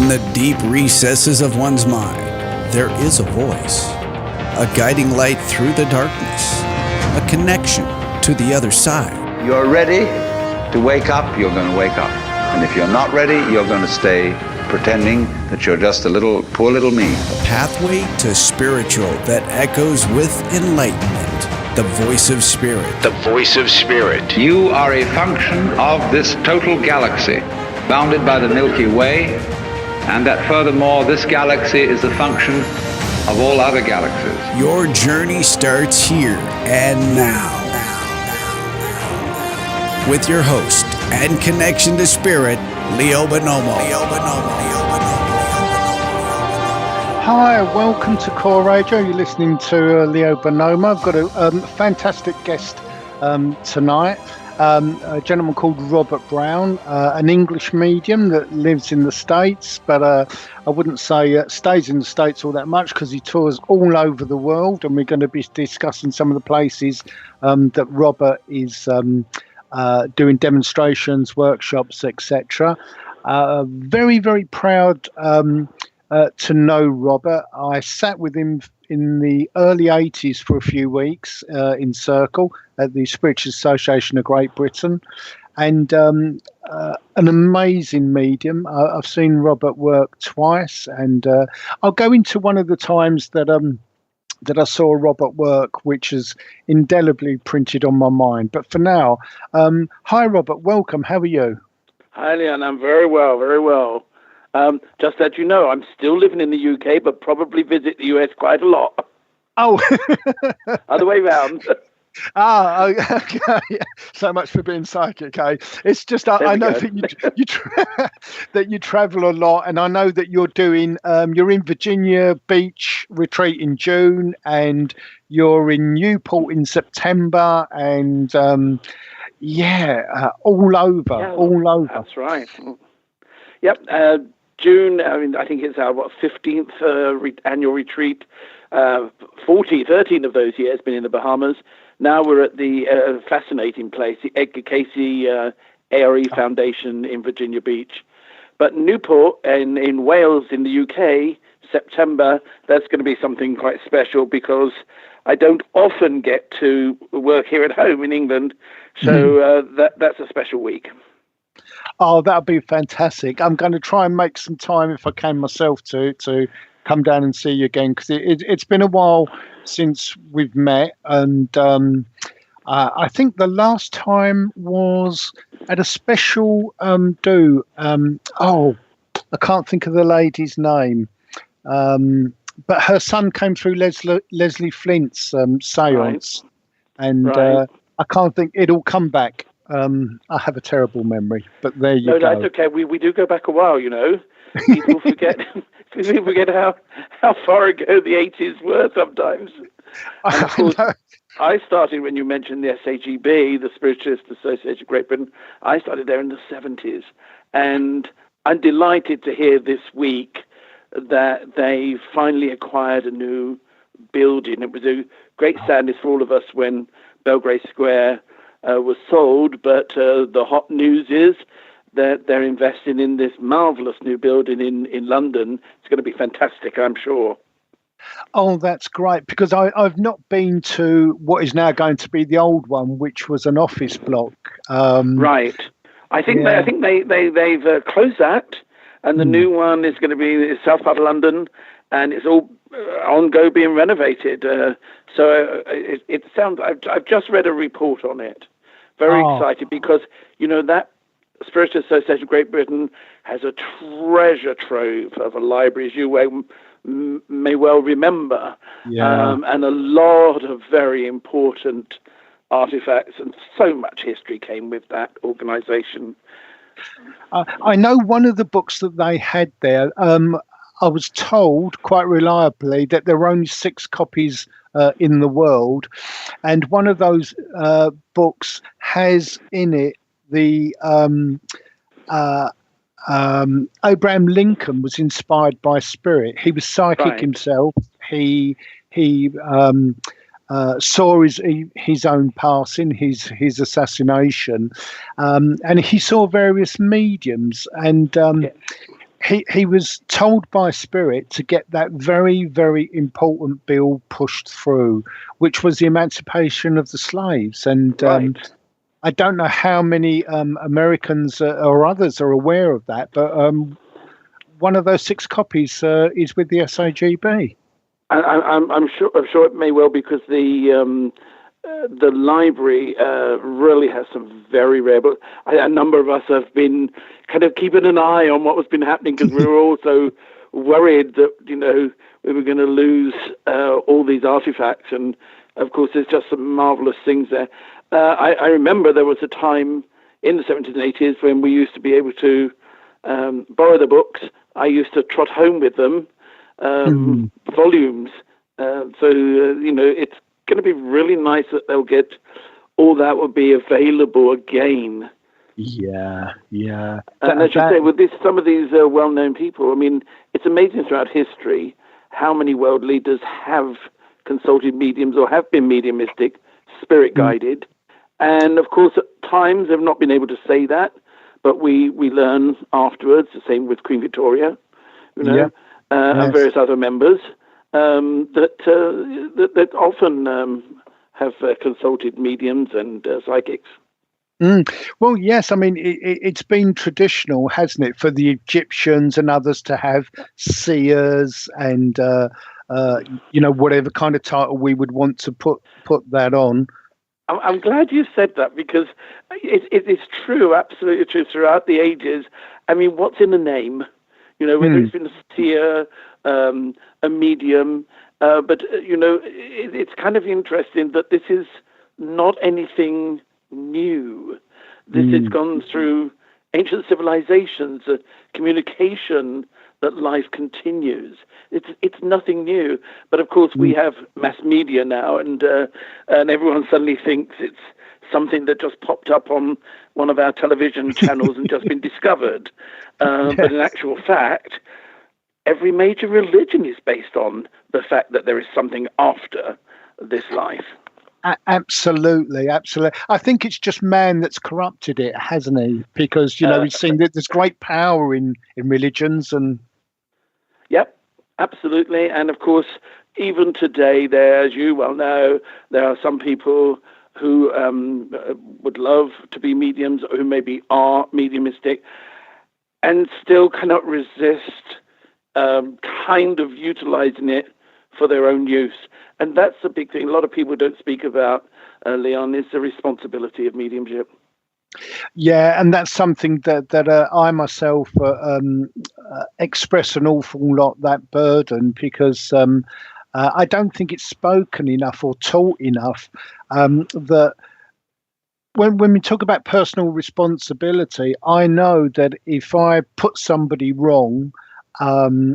In the deep recesses of one's mind, there is a voice, a guiding light through the darkness, a connection to the other side. You're ready to wake up, you're going to wake up. And if you're not ready, you're going to stay pretending that you're just a poor little me. A pathway to spiritual that echoes with enlightenment. The voice of spirit. The voice of spirit. You are a function of this total galaxy, bounded by the Milky Way, and that furthermore, this galaxy is a function of all other galaxies. Your journey starts here and now. With your host and connection to spirit, Leo Bonomo. Hi, welcome to Core Radio. You're listening to Leo Bonomo. I've got a fantastic guest tonight, a gentleman called Robert Brown, an English medium that lives in the States, but I wouldn't say stays in the States all that much because he tours all over the world, and we're going to be discussing some of the places that Robert is doing demonstrations, workshops, etc. Very, very proud to know Robert. I sat with him in the early 80s for a few weeks in Circle at the Spiritual Association of Great Britain, and an amazing medium. I've seen Robert work twice, and I'll go into one of the times that I saw Robert work, which is indelibly printed on my mind. But for now, hi Robert, welcome. How are you? Hi Leon, I'm very well, very well. Just that you know, I'm still living in the UK, but probably visit the US quite a lot. Oh, other way round. Okay. So much for being psychic, eh? It's just I know that that you travel a lot, and I know that you're doing. You're in Virginia Beach retreat in June, and you're in Newport in September, and all over. That's right. Yep. June. I mean, I think it's our 15th annual retreat. 13 of those years been in the Bahamas. Now we're at the fascinating place, the Edgar Casey ARE Foundation in Virginia Beach. But Newport in Wales in the UK, September, that's going to be something quite special because I don't often get to work here at home in England. So that's a special week. Oh, that'll be fantastic. I'm going to try and make some time if I can myself to come down and see you again, because it's been a while since we've met, and I think the last time was at a special I can't think of the lady's name, but her son came through Leslie Flint's seance, and I can't think. It'll come back. I have a terrible memory, but there you go. No, that's okay. We do go back a while, you know. People forget. People forget how far ago the 80s were sometimes. And of course, I started when you mentioned the SAGB, the Spiritualist Association of Great Britain. I started there in the 70s, and I'm delighted to hear this week that they finally acquired a new building. It was a great sadness for all of us when Belgrave Square was sold, but the hot news is that they're investing in this marvellous new building in London. It's going to be fantastic, I'm sure. Oh, that's great, because I've not been to what is now going to be the old one, which was an office block. Right. I think they've closed that, and the new one is going to be in South part of London, and it's all on go being renovated. So it sounds. I've just read a report on it. Very excited, because you know that Spiritual Association of Great Britain has a treasure trove of a library, as you may well remember, and a lot of very important artifacts, and so much history came with that organisation. I know one of the books that they had there, I was told quite reliably that there were only 6 copies in the world, and one of those books has in it the Abraham Lincoln was inspired by spirit. He was psychic himself. He saw his own passing, his assassination, and he saw various mediums, and he was told by spirit to get that very, very important bill pushed through, which was the emancipation of the slaves. And Right. I don't know how many Americans or others are aware of that, but one of those 6 copies is with the SAGB. I'm sure it may well, because the library really has some very rare books. A number of us have been kind of keeping an eye on what has been happening, because we were also worried that we were going to lose all these artifacts. And of course, there's just some marvelous things there. I remember there was a time in the 70s and 80s when we used to be able to borrow the books. I used to trot home with them, volumes. It's going to be really nice that they'll get all that will be available again. Yeah. And as you say, with some of these well-known people, I mean, it's amazing throughout history how many world leaders have consulted mediums or have been mediumistic, spirit-guided. And of course, at times they've not been able to say that, but we learn afterwards. The same with Queen Victoria, and various other members that often have consulted mediums and psychics. Well, yes. I mean, it's been traditional, hasn't it, for the Egyptians and others to have seers and whatever kind of title we would want to put that on. I'm glad you said that, because it is true, absolutely true, throughout the ages. I mean, what's in a name? Whether it's been a seer, a medium, but it's kind of interesting that this is not anything new. This has gone through ancient civilizations, communication, that life continues. It's nothing new. But of course, we have mass media now, and everyone suddenly thinks it's something that just popped up on one of our television channels and just been discovered. But in actual fact, every major religion is based on the fact that there is something after this life. Absolutely. I think it's just man that's corrupted it, hasn't he? Because we've seen that there's great power in religions, and yep, absolutely. And of course, even today, as you well know, there are some people who would love to be mediums, or who maybe are mediumistic, and still cannot resist kind of utilizing it for their own use. And that's the big thing. A lot of people don't speak about, Leon, is the responsibility of mediumship. Yeah, and that's something that I myself express an awful lot, that burden, because I don't think it's spoken enough or taught enough, that when we talk about personal responsibility, I know that if I put somebody wrong,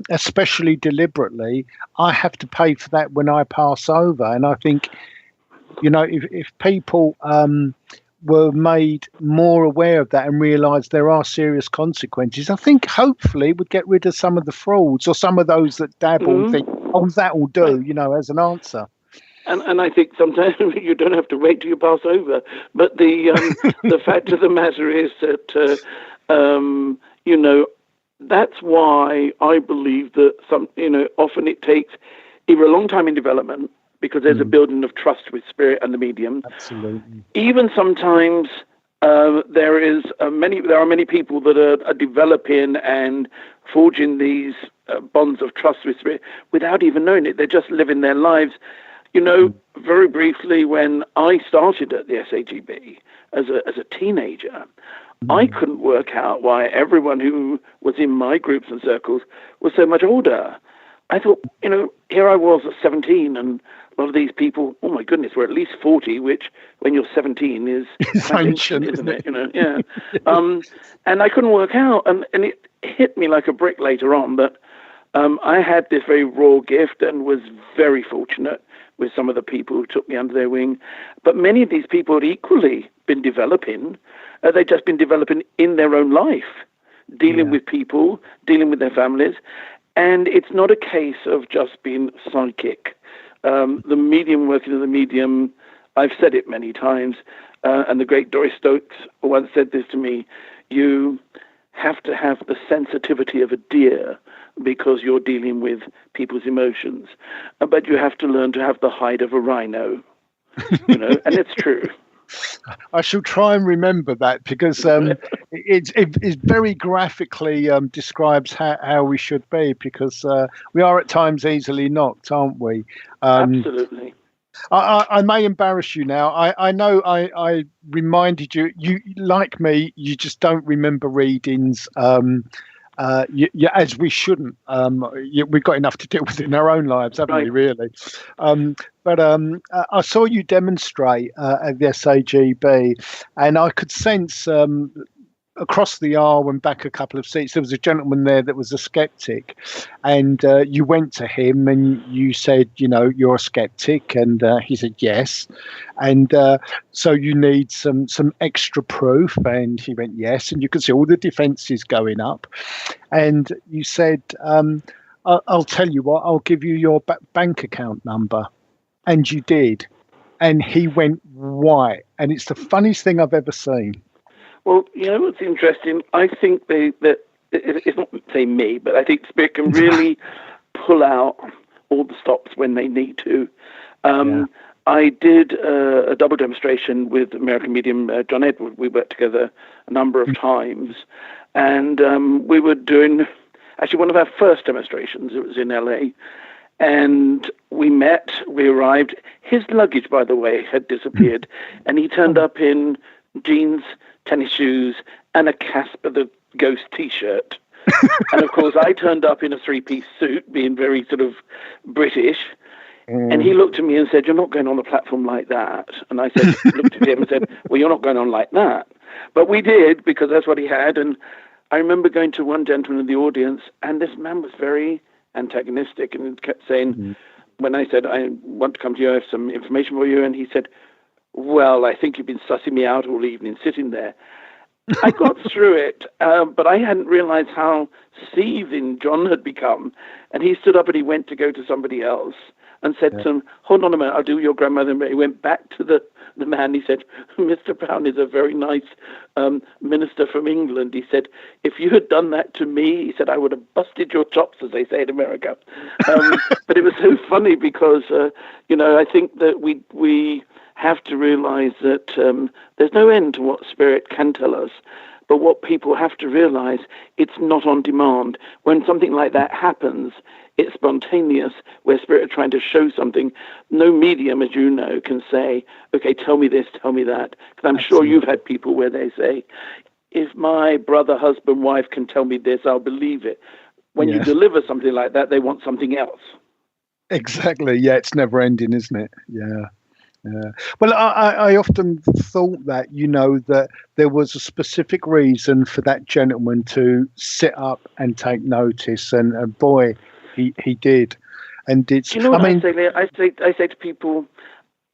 especially deliberately, I have to pay for that when I pass over. And I think, if people were made more aware of that and realised there are serious consequences, I think hopefully would get rid of some of the frauds, or some of those that dabble and think, oh, that will do, as an answer. And I think sometimes you don't have to wait till you pass over. But the fact of the matter is that, that's why I believe that often it takes either a long time in development, because there's a building of trust with spirit and the medium. Absolutely. Even sometimes there are many people that are developing and forging these bonds of trust with spirit without even knowing it. They're just living their lives. Very briefly, when I started at the SAGB as a teenager, I couldn't work out why everyone who was in my groups and circles was so much older. I thought, here I was at 17, and a lot of these people, oh my goodness, were at least 40, which when you're 17 is ancient, isn't it? Yeah. And I couldn't work out, and it hit me like a brick later on that I had this very raw gift and was very fortunate with some of the people who took me under their wing. But many of these people had equally been developing. They'd just been developing in their own life, dealing with people, dealing with their families. And it's not a case of just being psychic. The medium working as a medium, I've said it many times, and the great Doris Stokes once said this to me: you have to have the sensitivity of a deer because you're dealing with people's emotions, but you have to learn to have the hide of a rhino, and it's true. I shall try and remember that, because it very graphically describes how we should be, because we are at times easily knocked, aren't we? Absolutely. I may embarrass you now. I know I reminded you. You, like me, you just don't remember readings. As we shouldn't. We've got enough to deal with in our own lives, haven't we, really? But I saw you demonstrate at the SAGB, and I could sense across the aisle and back a couple of seats, there was a gentleman there that was a skeptic, and you went to him and you said, you're a skeptic, and he said yes, and so you need some extra proof, and he went yes, and you could see all the defences going up, and you said, I'll tell you what, I'll give you your bank account number, and you did, and he went white, and it's the funniest thing I've ever seen. Well, what's interesting, I think that it's not say me, but I think Spirit can really pull out all the stops when they need to. I did a double demonstration with American medium John Edward. We worked together a number of times, and we were doing actually one of our first demonstrations. It was in LA, and we arrived. His luggage, by the way, had disappeared, and he turned up in jeans, tennis shoes, and a Casper the Ghost T-shirt. And of course, I turned up in a three-piece suit, being very sort of British. And he looked at me and said, "You're not going on the platform like that." And I said, looked at him and said, "Well, you're not going on like that." But we did, because that's what he had. And I remember going to one gentleman in the audience, and this man was very antagonistic and kept saying, when I said, "I want to come to you, I have some information for you," and he said, "Well, I think you've been sussing me out all evening sitting there." I got through it, but I hadn't realized how seething John had become. And he stood up and he went to go to somebody else and said to him, "Hold on a minute, I'll do your grandmother." He went back to the man. He said, "Mr. Brown is a very nice minister from England." He said, "If you had done that to me," he said, "I would have busted your chops," as they say in America. But it was so funny because, I think that we have to realize that there's no end to what Spirit can tell us. But what people have to realize, it's not on demand. When something like that happens, it's spontaneous, where Spirit are trying to show something. No medium, as you know, can say, "Okay, tell me this, tell me that." Because I'm sure you've had people where they say, "If my brother, husband, wife can tell me this, I'll believe it." When you deliver something like that, they want something else. Exactly. Yeah, it's never ending, isn't it? Yeah. Yeah. Well, I often thought that, that there was a specific reason for that gentleman to sit up and take notice, and boy, he did. And it's. Do you know what I say, Leo? I say to people,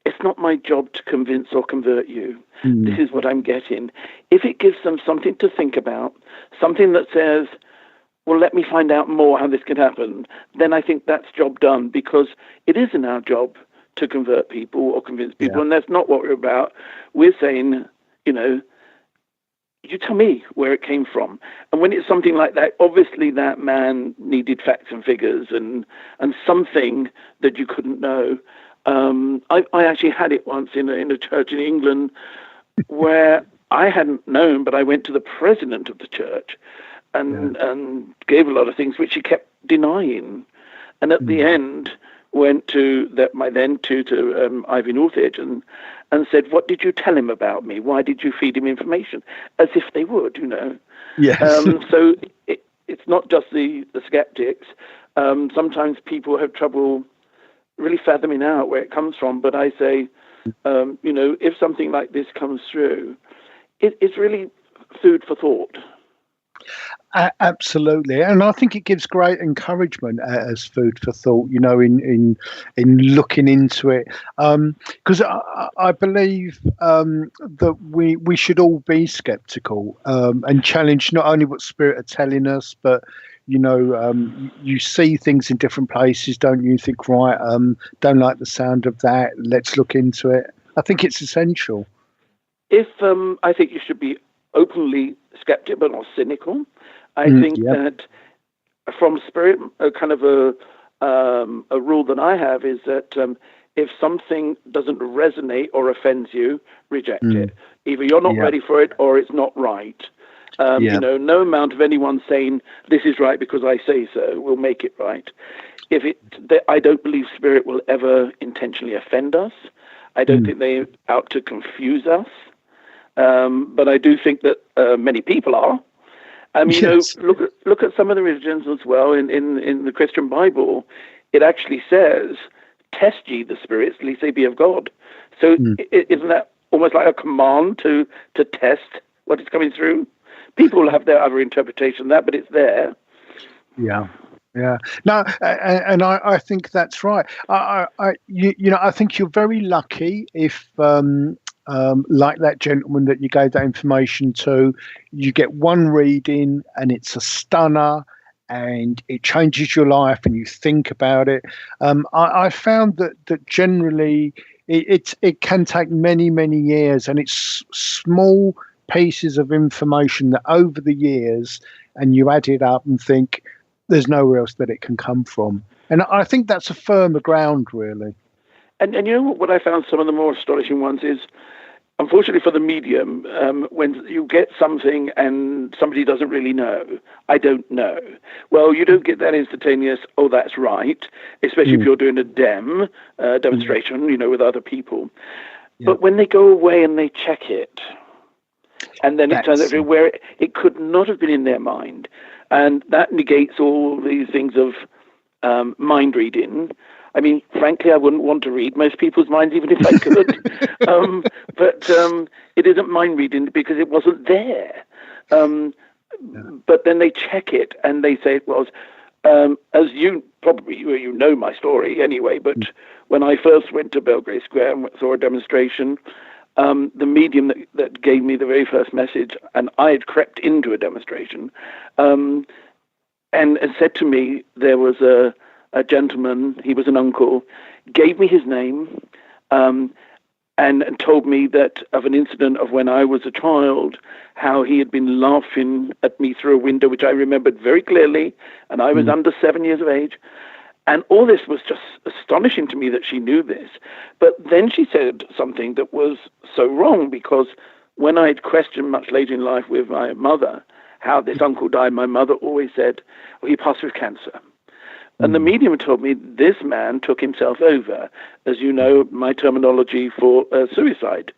it's not my job to convince or convert you. This is what I'm getting. If it gives them something to think about, something that says, "Well, let me find out more how this could happen," then I think that's job done, because it isn't our job to convert people or convince people, and that's not what we're about. We're saying, you tell me where it came from. And when it's something like that, obviously that man needed facts and figures and something that you couldn't know. I actually had it once in a church in England where I hadn't known, but I went to the president of the church and gave a lot of things which he kept denying. And at the end, went to my then tutor, Ivy Northedge, and said, "What did you tell him about me? Why did you feed him information?" As if they would, Yes. So it's not just the skeptics. Sometimes people have trouble really fathoming out where it comes from. But I say, if something like this comes through, it's really food for thought. Absolutely, and I think it gives great encouragement as food for thought. In looking into it, because I believe that we should all be skeptical and challenge not only what Spirit are telling us, but you see things in different places, don't you? Think, right, don't like the sound of that. Let's look into it. I think it's essential. I think you should be openly skeptic but not cynical. I think that from spirit, a kind of a rule that I have is that if something doesn't resonate or offends you, reject it. Either you're not ready for it or it's not right. No amount of anyone saying this is right because I say so will make it right. I don't believe spirit will ever intentionally offend us. I don't think they're out to confuse us. But I do think that many people are. I mean, look at some of the religions as well. In the Christian Bible, it actually says, "Test ye the spirits, lest they be of God." So isn't that almost like a command to test what is coming through? People will have their other interpretation of that, but it's there. Yeah. No, and I think that's right. I think you're very lucky if, like that gentleman that you gave that information to, you get one reading and it's a stunner and it changes your life and you think about it. I found that generally it can take many, many years, and it's small pieces of information that over the years, and you add it up and think there's nowhere else that it can come from. And I think that's a firmer ground, really. And you know what I found some of the more astonishing ones is, unfortunately for the medium, when you get something and somebody doesn't really know, I don't know. Well, you don't get that instantaneous, oh, that's right, especially if you're doing a demonstration, with other people. Yeah. But when they go away and they check it, and then it turns out where it could not have been in their mind. And that negates all these things of mind reading. I mean, frankly, I wouldn't want to read most people's minds, even if I could. But it isn't mind reading because it wasn't there. But then they check it and they say it was. As you probably, you know my story anyway, but when I first went to Belgrade Square and saw a demonstration, the medium that gave me the very first message, and I had crept into a demonstration, and said to me, there was a gentleman, he was an uncle, gave me his name, and told me that of an incident of when I was a child, how he had been laughing at me through a window, which I remembered very clearly, and I was under 7 years of age. And all this was just astonishing to me that she knew this. But then she said something that was so wrong, because when I'd questioned much later in life with my mother how this uncle died, my mother always said, well, he passed with cancer. And the medium told me this man took himself over, as you know, my terminology for suicide,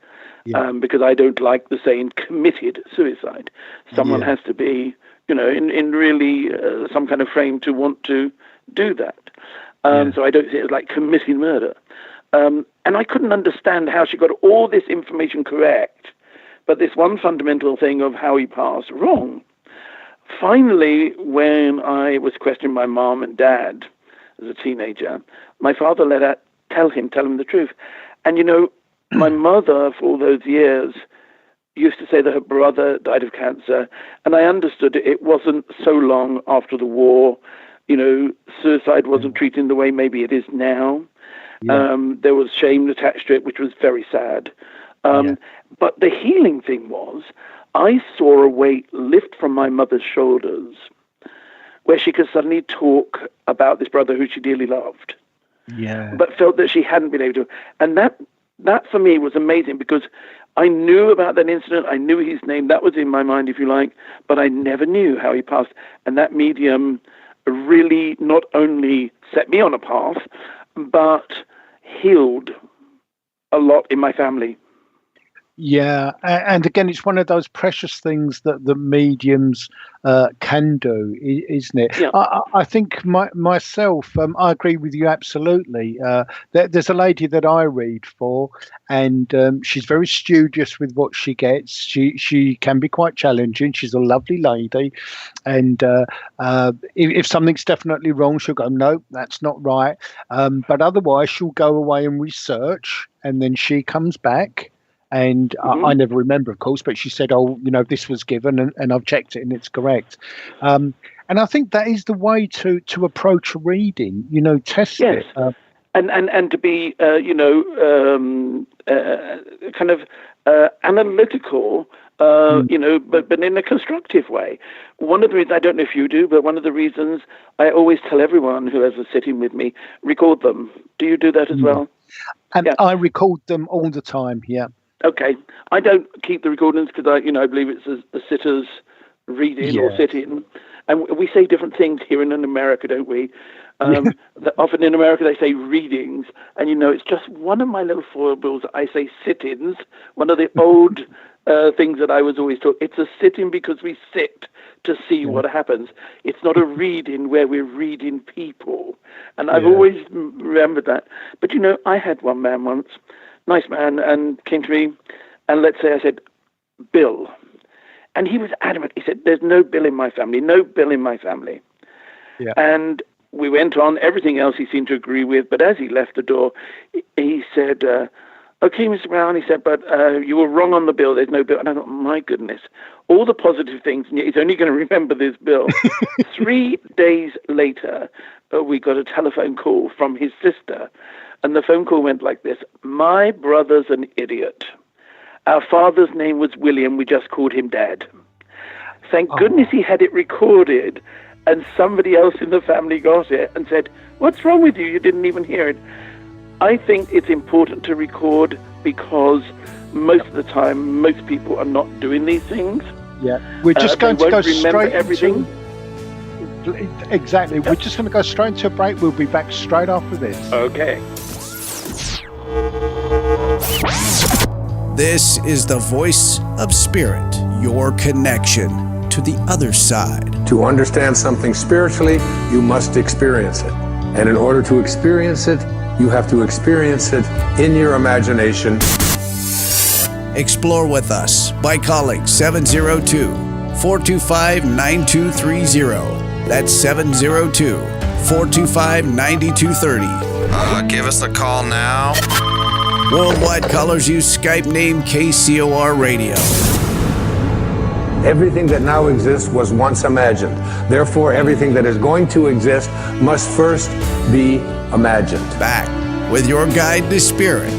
because I don't like the saying committed suicide. Someone has to be, in really some kind of frame to want to do that. So I don't see it as like committing murder. And I couldn't understand how she got all this information correct, but this one fundamental thing of how he passed wrong. Finally, when I was questioning my mom and dad as a teenager, my father tell him the truth. And, my mother, for all those years, used to say that her brother died of cancer, and I understood it wasn't so long after the war. Suicide wasn't treated in the way maybe it is now. There was shame attached to it, which was very sad. But the healing thing was, I saw a weight lift from my mother's shoulders where she could suddenly talk about this brother who she dearly loved, but felt that she hadn't been able to. And that for me was amazing, because I knew about that incident. I knew his name. That was in my mind, if you like, but I never knew how he passed. And that medium really not only set me on a path, but healed a lot in my family. Yeah, and again, it's one of those precious things that the mediums can do, isn't it? Yeah. I think myself, I agree with you absolutely. There's a lady that I read for, and she's very studious with what she gets. She can be quite challenging. She's a lovely lady, and if something's definitely wrong, she'll go, no, that's not right. But otherwise, she'll go away and research, and then she comes back. And I never remember, of course, but she said, oh, this was given and I've checked it and it's correct. And I think that is the way to approach a reading, test it. and to be kind of analytical. But in a constructive way. One of the reasons, I don't know if you do, but one of the reasons I always tell everyone who has a sitting with me, record them. Do you do that as well? And I record them all the time, yeah. Okay. I don't keep the recordings because I believe it's a sitter's reading or sit-in. And we say different things here in America, don't we? Often in America they say readings, and it's just one of my little foibles. I say sit-ins, one of the old things that I was always taught. It's a sit-in because we sit to see what happens. It's not a reading where we're reading people. And I've always remembered that. But, I had one man once, nice man, and came to me, and let's say I said, Bill. And he was adamant. He said, there's no Bill in my family, no Bill in my family. Yeah. And we went on, everything else he seemed to agree with. But as he left the door, he said, okay, Mr. Brown, he said, but you were wrong on the bill. There's no bill. And I thought, my goodness, all the positive things, and yet he's only going to remember this bill. 3 days later, we got a telephone call from his sister. And the phone call went like this. My brother's an idiot. Our father's name was William. We just called him Dad. Thank goodness he had it recorded. And somebody else in the family got it and said, what's wrong with you? You didn't even hear it. I think it's important to record because most of the time, most people are not doing these things. Yeah, we're just going to go straight everything. Exactly. We're just going to go straight into a break. We'll be back straight after this. Okay. This is the voice of spirit, your connection to the other side. To understand something spiritually, you must experience it. And in order to experience it, you have to experience it in your imagination. Explore with us by calling 702-425-9230. That's 702-425-9230. Give us a call now. Worldwide callers use Skype name KCOR Radio. Everything that now exists was once imagined. Therefore, everything that is going to exist must first be imagined. Back with your guide to spirit,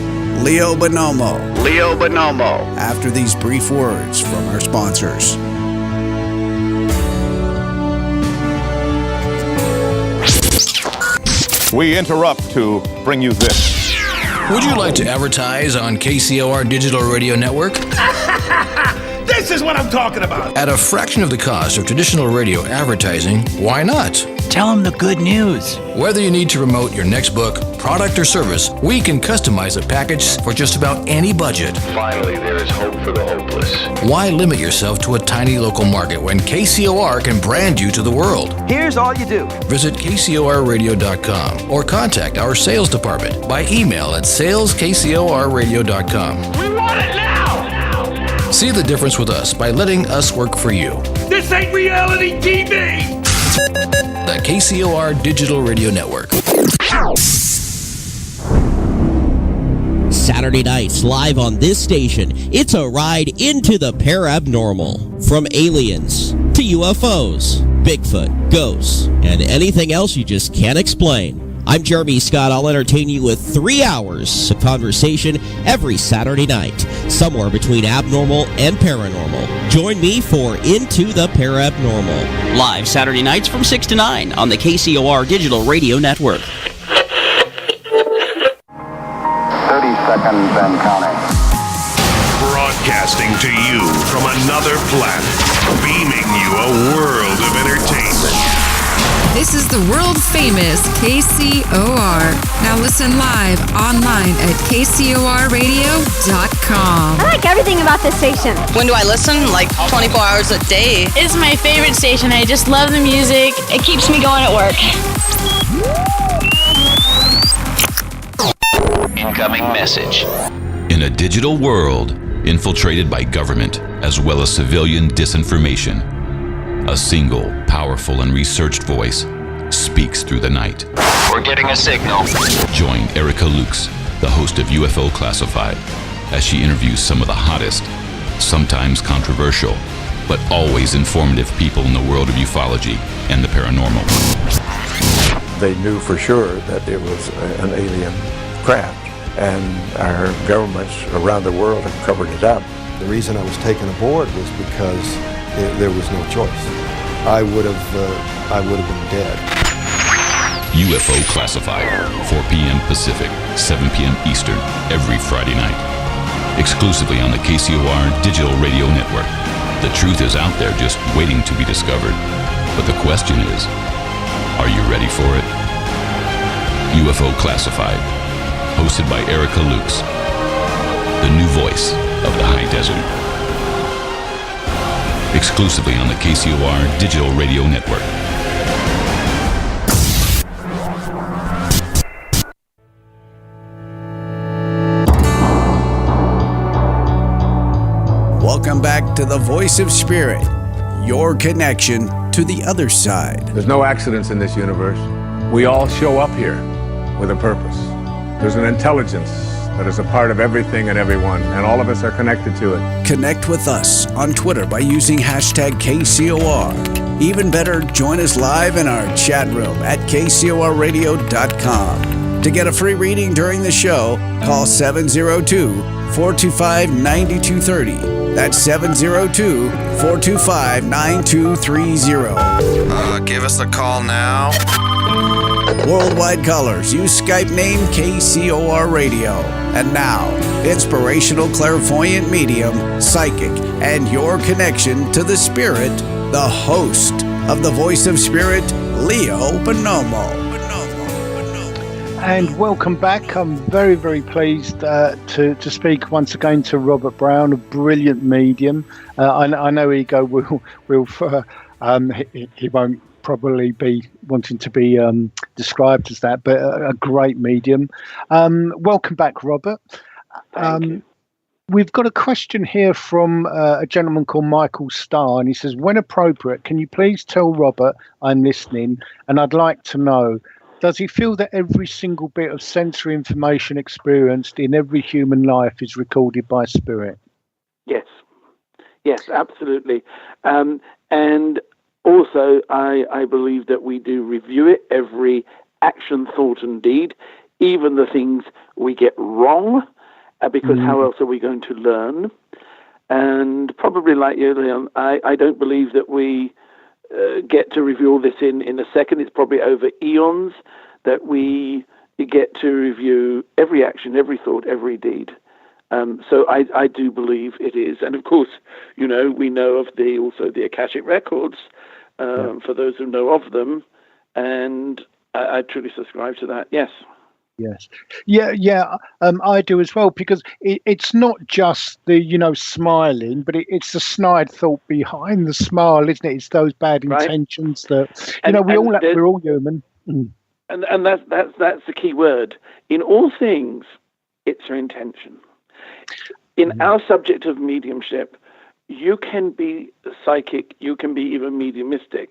Leo Bonomo. Leo Bonomo. After these brief words from our sponsors. We interrupt to bring you this. Would you like to advertise on KCOR Digital Radio Network? This is what I'm talking about. At a fraction of the cost of traditional radio advertising, why not? Tell them the good news. Whether you need to promote your next book, product, or service, we can customize a package for just about any budget. Finally, there is hope for the hopeless. Why limit yourself to a tiny local market when KCOR can brand you to the world? Here's all you do. Visit KCORradio.com or contact our sales department by email at saleskcorradio.com. We want it now! See the difference with us by letting us work for you. This ain't reality TV! The KCOR Digital Radio Network. Saturday nights live on this station, it's a ride into the parabnormal. From aliens to UFOs, Bigfoot, ghosts, and anything else you just can't explain. I'm Jeremy Scott. I'll entertain you with 3 hours of conversation every Saturday night, somewhere between abnormal and paranormal. Join me for Into the Parabnormal. Live Saturday nights from 6 to 9 on the KCOR Digital Radio Network. 30 seconds and counting. Broadcasting to you from another planet, beaming you a world of entertainment. This is the world-famous KCOR. Now listen live online at KCORradio.com. I like everything about this station. When do I listen? Like 24 hours a day. It's my favorite station. I just love the music. It keeps me going at work. Incoming message. In a digital world infiltrated by government as well as civilian disinformation, a single, powerful, and researched voice speaks through the night. We're getting a signal. Join Erica Lukes, the host of UFO Classified, as she interviews some of the hottest, sometimes controversial, but always informative people in the world of ufology and the paranormal. they knew for sure that it was an alien craft, and our governments around the world have covered it up. The reason I was taken aboard was because there was no choice. I would have been dead. UFO Classified, 4 p.m. Pacific, 7 p.m. Eastern, every Friday night. Exclusively on the KCOR Digital Radio Network. The truth is out there just waiting to be discovered. But the question is, are you ready for it? UFO Classified, hosted by Erica Lukes, the new voice of the high desert. Exclusively on the KCOR Digital Radio Network. Welcome back to the Voice of Spirit, your connection to the other side. There's no accidents in this universe. We all show up here with a purpose. There's an intelligence that is a part of everything and everyone, and all of us are connected to it. Connect with us on Twitter by using hashtag KCOR. Even better, join us live in our chat room at kcorradio.com. To get a free reading during the show, call 702-425-9230. That's 702-425-9230. Give us a call now. Worldwide callers, use Skype name KCOR Radio. And now, inspirational clairvoyant medium, psychic, and your connection to the spirit, the host of the Voice of Spirit, Leo Bonomo. And welcome back. I'm very, very pleased to speak once again to Robert Brown, a brilliant medium. I know Ego will he won't probably be wanting to be described as that, but a great medium. Welcome back, Robert. Thank you. We've got a question here from a gentleman called Michael Starr, and he says, when appropriate, can you please tell Robert I'm listening, and I'd like to know, does he feel that every single bit of sensory information experienced in every human life is recorded by spirit? Yes, absolutely. And also, I believe that we do review it, every action, thought, and deed, even the things we get wrong, because how else are we going to learn? And probably like you, Leon, I don't believe that we get to review all this in a second. It's probably over eons that we get to review every action, every thought, every deed. So I do believe it is. And of course, we know of also the Akashic records, for those who know of them. And I truly subscribe to that. Yes. Yes. Yeah. I do as well, because it's not just the, smiling, but it's the snide thought behind the smile, isn't it? It's those bad intentions that, we're all human. And that's the key word. In all things, it's your intention. In our subject of mediumship, you can be psychic, you can be even mediumistic,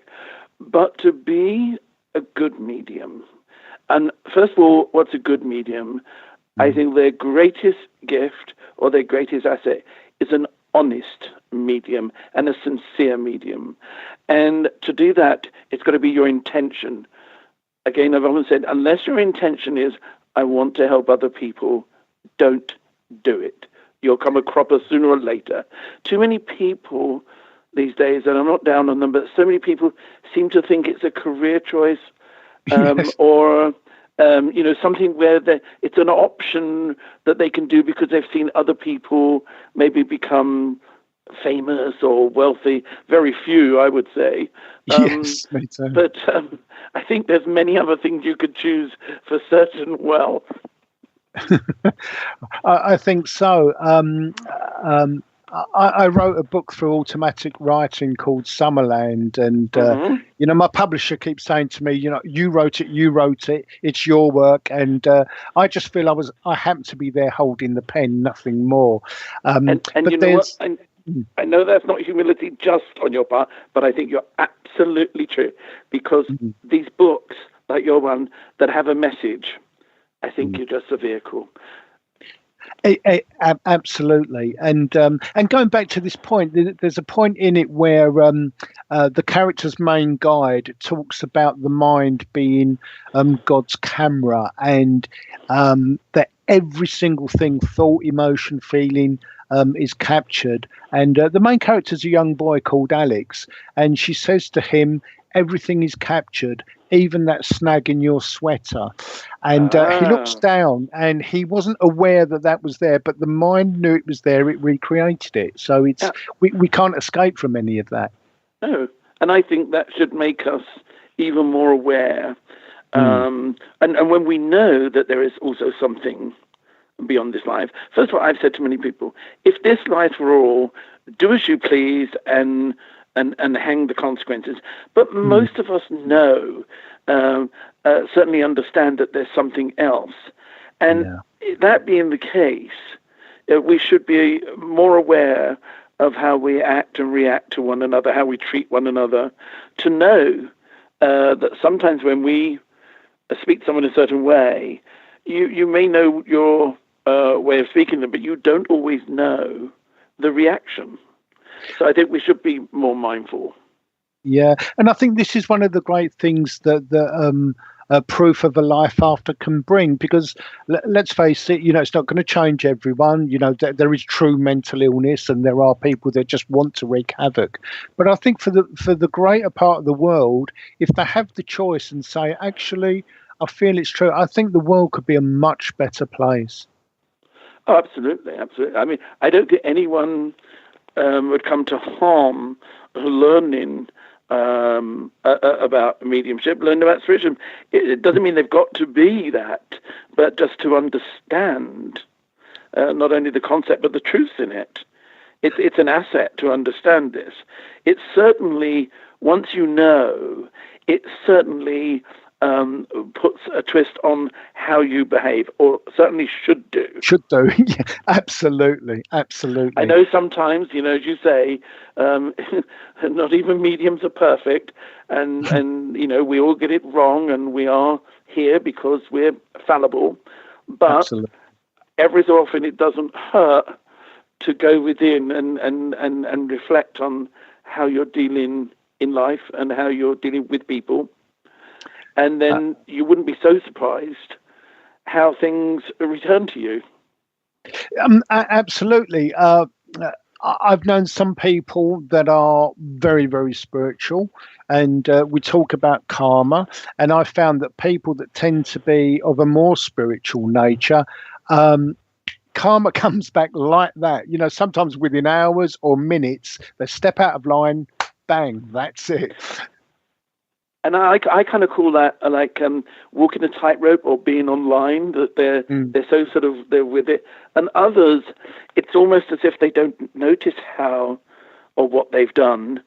but to be a good medium. And first of all, what's a good medium? I think their greatest gift or their greatest asset is an honest medium and a sincere medium. And to do that, it's got to be your intention. Again, I've often said, unless your intention is, I want to help other people, don't do it. You'll come a cropper sooner or later. Too many people these days, and I'm not down on them, but so many people seem to think it's a career choice, or something where it's an option that they can do because they've seen other people maybe become famous or wealthy. Very few, I would say. Yes, me too. But I think there's many other things you could choose for certain wealth. I think so. I wrote a book through automatic writing called Summerland, and my publisher keeps saying to me, you wrote it, it's your work, and I just feel I happen to be there holding the pen, nothing more. And you know what? I know that's not humility just on your part, but I think you're absolutely true, because these books, like your one, that have a message, I think you're just a vehicle. Absolutely, and going back to this point, there's a point in it where the character's main guide talks about the mind being God's camera, and that every single thing, thought, emotion, feeling, is captured. And the main character's a young boy called Alex, and she says to him, "Everything is captured, even that snag in your sweater." And he looks down, and he wasn't aware that was there, but the mind knew it was there. It recreated it. So it's we can't escape from any of that. No, and I think that should make us even more aware. And when we know that there is also something beyond this life. First of all, I've said to many people, if this life were all do as you please and hang the consequences. But most of us know, certainly understand that there's something else. And that being the case, we should be more aware of how we act and react to one another, how we treat one another, to know that sometimes when we speak to someone a certain way, you may know your way of speaking to them, but you don't always know the reaction. So I think we should be more mindful. Yeah, and I think this is one of the great things that the proof of a life after can bring, because let's face it, it's not going to change everyone. There is true mental illness, and there are people that just want to wreak havoc. But I think for the greater part of the world, if they have the choice and say, actually, I feel it's true, I think the world could be a much better place. Oh, absolutely, absolutely. I mean, I don't think anyone would come to harm learning about mediumship, learning about spiritualism. It doesn't mean they've got to be that, but just to understand not only the concept but the truth in it. It's an asset to understand this. It certainly, once you know, it certainly puts a twist on how you behave, or certainly should do. Yeah, absolutely. I know sometimes, as you say, not even mediums are perfect, and we all get it wrong, and we are here because we're fallible. But every so often, it doesn't hurt to go within and reflect on how you're dealing in life and how you're dealing with people. And then you wouldn't be so surprised how things return to you. Absolutely. I've known some people that are very, very spiritual, and we talk about karma. And I found that people that tend to be of a more spiritual nature, karma comes back like that. Sometimes within hours or minutes, they step out of line, bang, that's it. And I kind of call that like walking a tightrope or being online, that they're so sort of, they're with it. And others, it's almost as if they don't notice how or what they've done.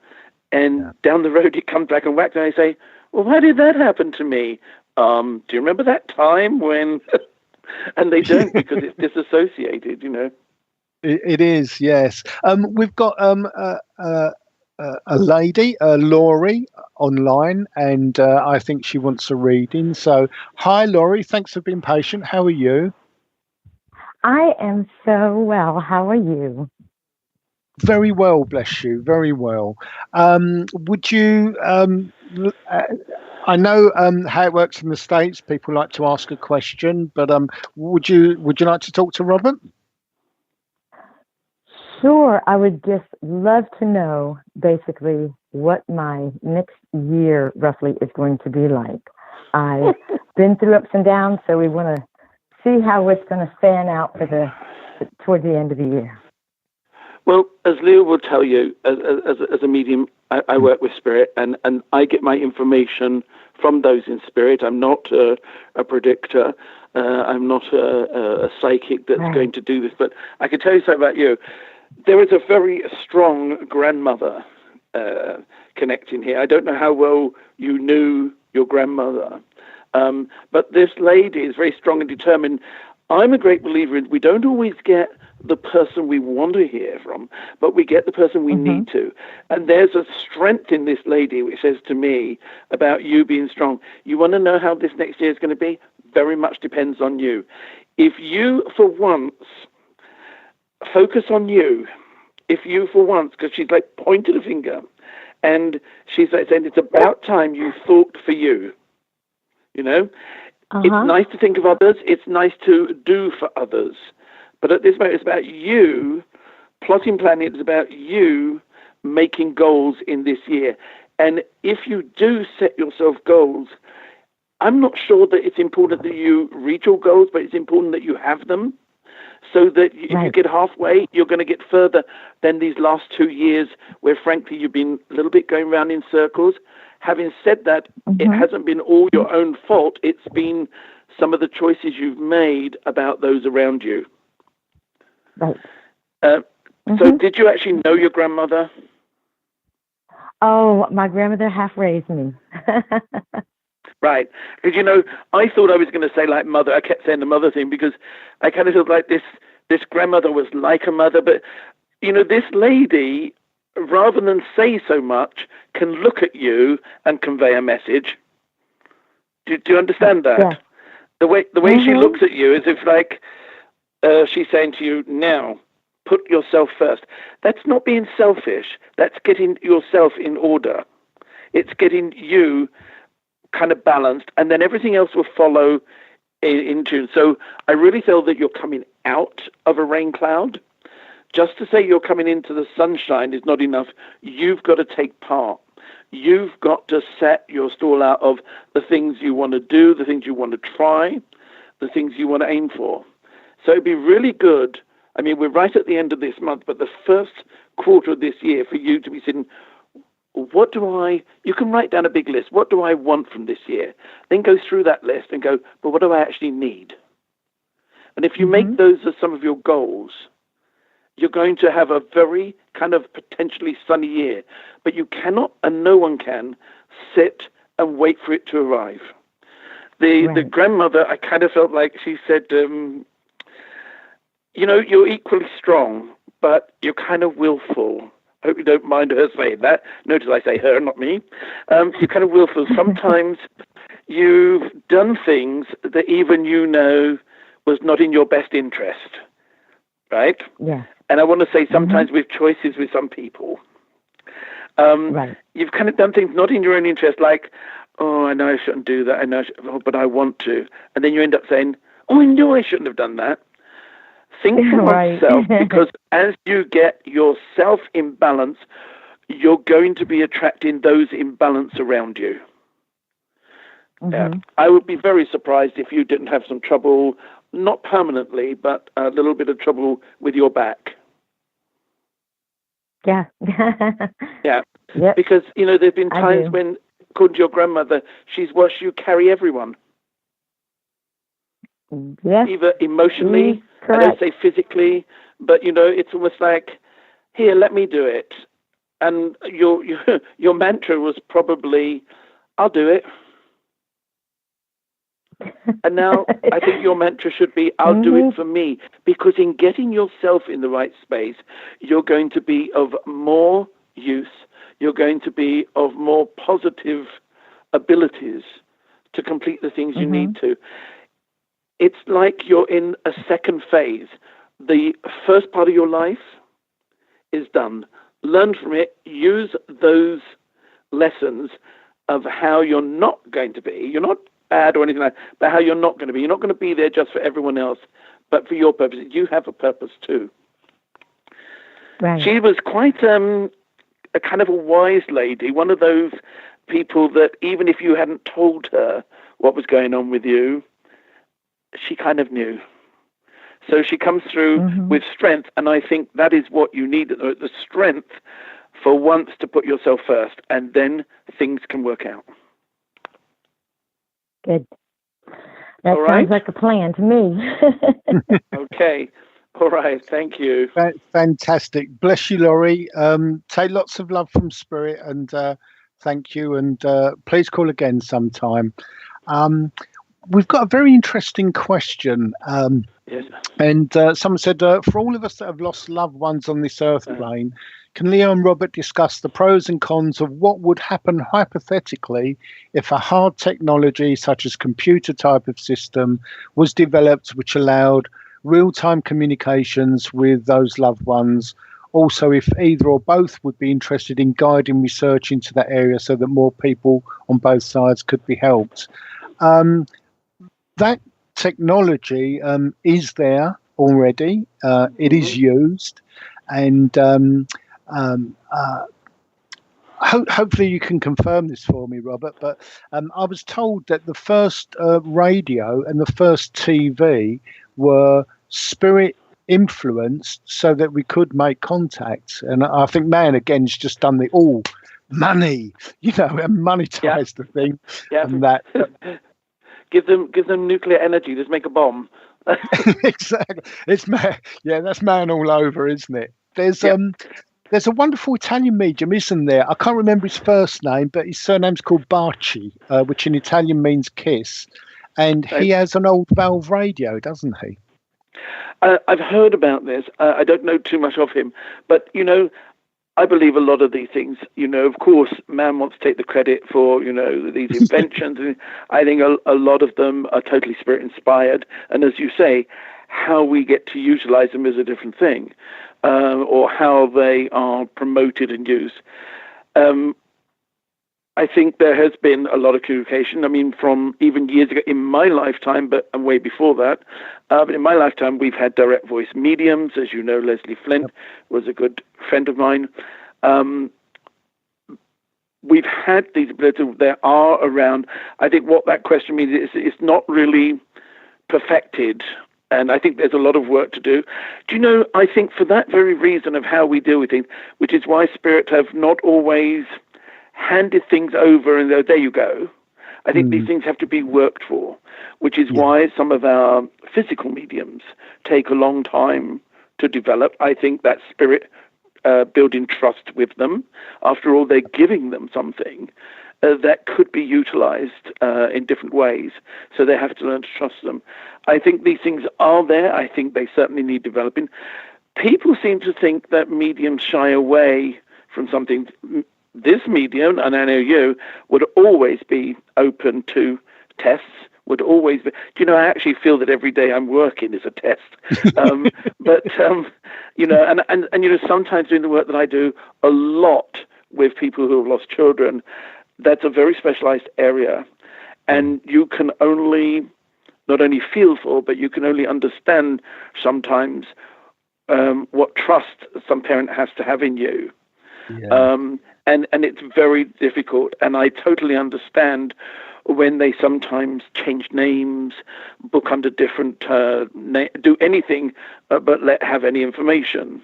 And down the road, it comes back and whacks, and they say, well, why did that happen to me? Do you remember that time when... and they don't, because it's disassociated, It is, yes. We've got a lady, Laurie, online, and I think she wants a reading. So, hi, Laurie. Thanks for being patient. How are you? I am so well. How are you? Very well, bless you. Very well. Would you? I know how it works in the States. People like to ask a question, but would you like to talk to Robert? Sure. I would just love to know basically what my next year roughly is going to be like. I've been through ups and downs, so we want to see how it's going to fan out toward the end of the year. Well, as Leo will tell you, as a medium, I work with spirit, and I get my information from those in spirit. I'm not a predictor. I'm not a psychic that's going to do this, but I can tell you something about you. There is a very strong grandmother connecting here. I don't know how well you knew your grandmother, but this lady is very strong and determined. I'm a great believer in we don't always get the person we want to hear from, but we get the person we need to. And there's a strength in this lady which says to me about you being strong. You want to know how this next year is going to be? Very much depends on you. If you, for once, focus on you. If you, for once, because she's like pointed a finger, and she's like saying it's about time you thought for you. You know, it's nice to think of others. It's nice to do for others. But at this moment, it's about you. Plotting, planning is about you making goals in this year. And if you do set yourself goals, I'm not sure that it's important that you reach your goals, but it's important that you have them, so that if you get halfway, you're going to get further than these last 2 years where, frankly, you've been a little bit going around in circles. Having said that, it hasn't been all your own fault. It's been some of the choices you've made about those around you. Right. So did you actually know your grandmother? Oh, my grandmother half raised me. Right. Because, you know, I thought I was going to say like mother. I kept saying the mother thing because I kind of felt like this grandmother was like a mother. But, you know, this lady, rather than say so much, can look at you and convey a message. Do you understand that? Yeah. The way she looks at you is if like she's saying to you, now, put yourself first. That's not being selfish. That's getting yourself in order. It's getting you kind of balanced, and then everything else will follow in tune. So I really feel that you're coming out of a rain cloud. Just to say you're coming into the sunshine is not enough. You've got to take part. You've got to set your stall out of the things you want to do, the things you want to try, the things you want to aim for. So it'd be really good. I mean, we're right at the end of this month, but the first quarter of this year for you to be sitting, you can write down a big list. What do I want from this year? Then go through that list and go, but what do I actually need? And if you make those as some of your goals, you're going to have a very kind of potentially sunny year. But you cannot, and no one can, sit and wait for it to arrive. The grandmother, I kind of felt like she said, you know, you're equally strong, but you're kind of willful. I hope you don't mind her saying that. Notice I say her, not me. You're kind of willful. Sometimes you've done things that even you know was not in your best interest, right? Yeah. And I want to say sometimes with choices with some people, you've kind of done things not in your own interest, like, oh, I know I shouldn't do that. I know, but I want to. And then you end up saying, oh, I know I shouldn't have done that. Think for oneself, because as you get yourself in balance, you're going to be attracting those in balance around you. I would be very surprised if you didn't have some trouble, not permanently, but a little bit of trouble with your back. Yeah. Yeah. Yep. Because, you know, there have been times when, according to your grandmother, she's watched you carry everyone. Yes. Either emotionally, I don't say physically, but, you know, it's almost like, here, let me do it. And your mantra was probably, I'll do it. And now I think your mantra should be, I'll do it for me. Because in getting yourself in the right space, you're going to be of more use. You're going to be of more positive abilities to complete the things you need to. It's like you're in a second phase. The first part of your life is done. Learn from it. Use those lessons of how you're not going to be. You're not bad or anything like that, but how you're not going to be. You're not going to be there just for everyone else, but for your purpose. You have a purpose too. Right. She was quite a kind of a wise lady, one of those people that even if you hadn't told her what was going on with you, she kind of knew. So she comes through with strength, and I think that is what you need, the strength for once to put yourself first, and then things can work out. Good. That sounds like a plan to me. Okay. All right. Thank you. Fantastic. Bless you, Laurie. Take lots of love from Spirit, and thank you. And please call again sometime. We've got a very interesting question. Yes. And someone said, for all of us that have lost loved ones on this earth plane, can Leo and Robert discuss the pros and cons of what would happen hypothetically if a hard technology such as computer type of system was developed which allowed real-time communications with those loved ones. Also, if either or both would be interested in guiding research into that area so that more people on both sides could be helped. That technology is there already. It is used, and hopefully you can confirm this for me, Robert, but I was told that the first radio and the first TV were spirit influenced so that we could make contact. And I think man again's just done the money, and monetize the thing. Yeah. And that give them nuclear energy, just make a bomb. Exactly. It's man. Yeah, that's man all over, isn't it? There's a wonderful Italian medium, isn't there? I can't remember his first name, but his surname's called Baci, which in Italian means kiss. And he has an old valve radio, doesn't he? I've heard about this. I don't know too much of him. But, I believe a lot of these things, of course, man wants to take the credit for, these inventions. And I think a lot of them are totally spirit-inspired. And as you say, how we get to utilize them is a different thing. Or how they are promoted and used. I think there has been a lot of communication. I mean, from even years ago in my lifetime, and way before that. But in my lifetime, we've had direct voice mediums. As you know, Leslie Flint was a good friend of mine. We've had these abilities. There are around. I think what that question means is it's not really perfected. And I think there's a lot of work to do. Do you know, I think for that very reason of how we deal with things, which is why spirits have not always handed things over and there you go. I think these things have to be worked for, which is why some of our physical mediums take a long time to develop. I think that spirit building trust with them. After all, they're giving them something that could be utilized in different ways. So they have to learn to trust them. I think these things are there. I think they certainly need developing. People seem to think that mediums shy away from something. This medium, and I know you, would always be open to tests, would always be. Do you know, I actually feel that every day I'm working is a test. But, sometimes doing the work that I do a lot with people who have lost children, that's a very specialized area. And you can only, not only feel for, but you can only understand sometimes what trust some parent has to have in you. Yeah. And it's very difficult. And I totally understand when they sometimes change names, book under different, do anything but have any information.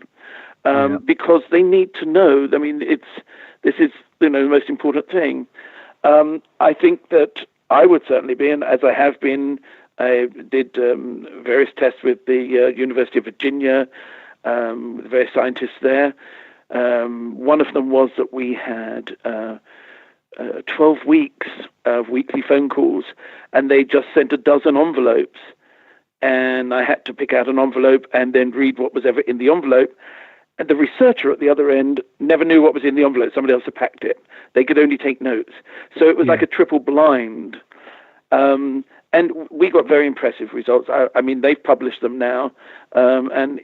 Because they need to know. I mean, this is the most important thing. I think that I would certainly be, and as I have been, I did various tests with the University of Virginia, with various scientists there. One of them was that we had 12 weeks of weekly phone calls, and they just sent a dozen envelopes. And I had to pick out an envelope and then read what was ever in the envelope. And the researcher at the other end never knew what was in the envelope. Somebody else had packed it. They could only take notes. So it was like a triple blind. And we got very impressive results. I mean, they've published them now. And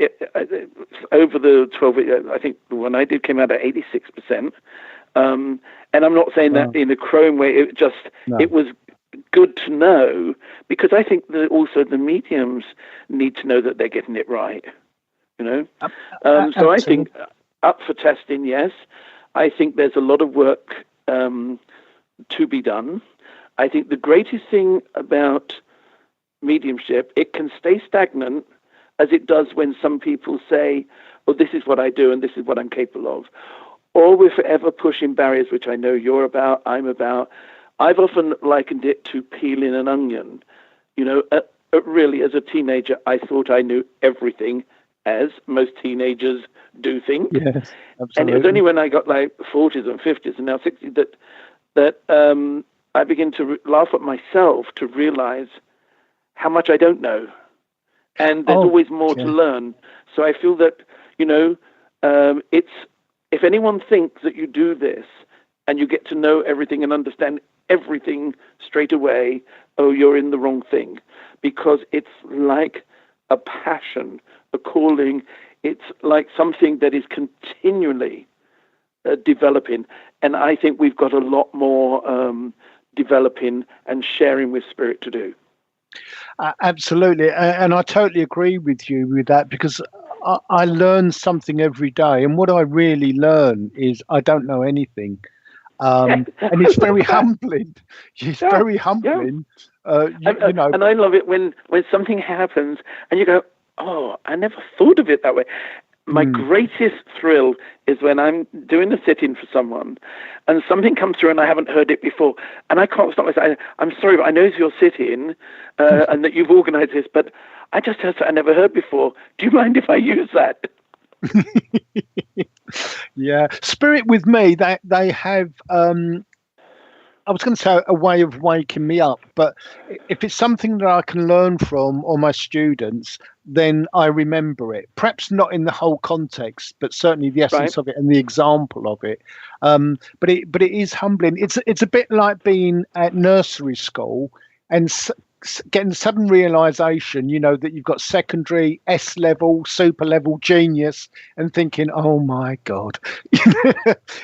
over the 12 weeks, I think the one I did came out at 86%. And I'm not saying that in a crone way. It was good to know, because I think that also the mediums need to know that they're getting it right. So I think up for testing, yes. I think there's a lot of work to be done. I think the greatest thing about mediumship, it can stay stagnant as it does when some people say, oh, this is what I do and this is what I'm capable of. Or we're forever pushing barriers, which I know you're about, I'm about. I've often likened it to peeling an onion. Really, as a teenager, I thought I knew everything, as most teenagers do think. Yes, absolutely. And it was only when I got like 40s and 50s and now 60s that I begin to laugh at myself to realize how much I don't know. And there's always more to learn. So I feel that, it's, if anyone thinks that you do this and you get to know everything and understand everything straight away, oh, you're in the wrong thing. Because it's like a passion, a calling. It's like something that is continually developing. And I think we've got a lot more developing and sharing with spirit to do. Absolutely. And I totally agree with you with that, because I learn something every day. And what I really learn is I don't know anything. And it's very humbling. It's very humbling. And I love it when something happens and you go, oh, I never thought of it that way. My greatest thrill is when I'm doing a sit-in for someone and something comes through and I haven't heard it before. And I can't stop myself. I'm sorry, but I know it's your sit-in and that you've organized this, but I just heard something I never heard before. Do you mind if I use that? Yeah. Spirit with me, they have... I was going to say a way of waking me up, but if it's something that I can learn from or my students, then I remember it. Perhaps not in the whole context, but certainly the essence of it and the example of it. But it is humbling. It's a bit like being at nursery school and getting the sudden realization, that you've got secondary, S level, super level, genius, and thinking, oh my God.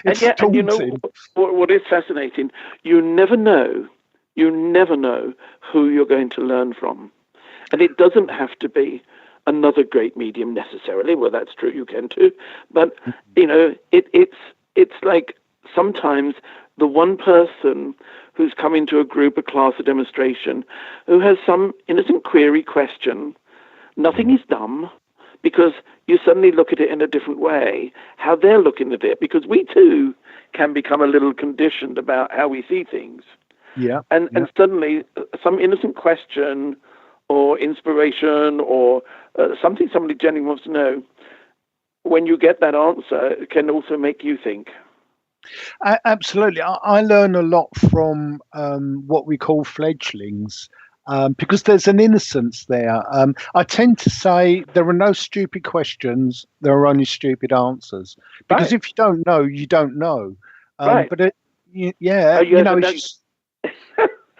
It's daunting. And what is fascinating, you never know who you're going to learn from. And it doesn't have to be another great medium necessarily. Well, that's true, you can too. But, it's like sometimes the one person who's come into a group, a class, a demonstration, who has some innocent query, question. Nothing is dumb, because you suddenly look at it in a different way, how they're looking at it, because we too can become a little conditioned about how we see things. Yeah. And suddenly some innocent question or inspiration or something somebody genuinely wants to know, when you get that answer, it can also make you think. Absolutely. I learn a lot from what we call fledglings, because there's an innocence there. I tend to say there are no stupid questions, there are only stupid answers. Because if you don't know, you don't know. But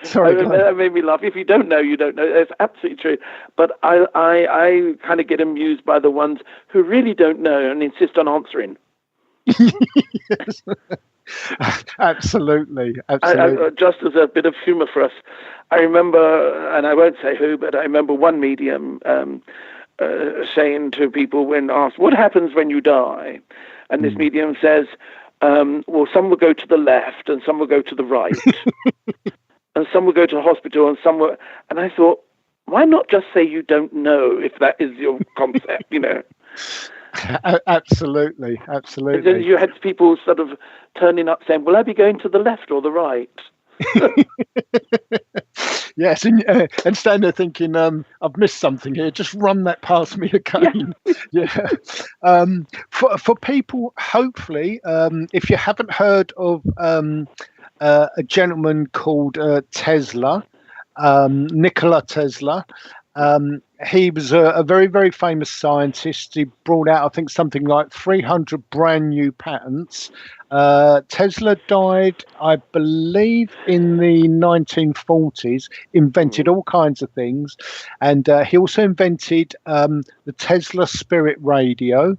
sorry, that made me laugh. If you don't know, you don't know. That's absolutely true. But I kind of get amused by the ones who really don't know and insist on answering. Yes. Absolutely. Just as a bit of humor for us, I remember, and I won't say who, but I remember one medium saying to people when asked, what happens when you die? And this medium says, well, some will go to the left and some will go to the right. And some will go to the hospital and some will... And I thought, why not just say you don't know if that is your concept, Absolutely. And then you had people sort of turning up saying, will I be going to the left or the right? Yes, and stand there thinking, I've missed something here. Just run that past me again. Yeah. For people, hopefully, if you haven't heard of a gentleman called Tesla, Nikola Tesla, he was a very, very famous scientist. He brought out, I think, something like 300 brand new patents. Tesla died, I believe, in the 1940s, invented all kinds of things. And he also invented the Tesla Spirit Radio.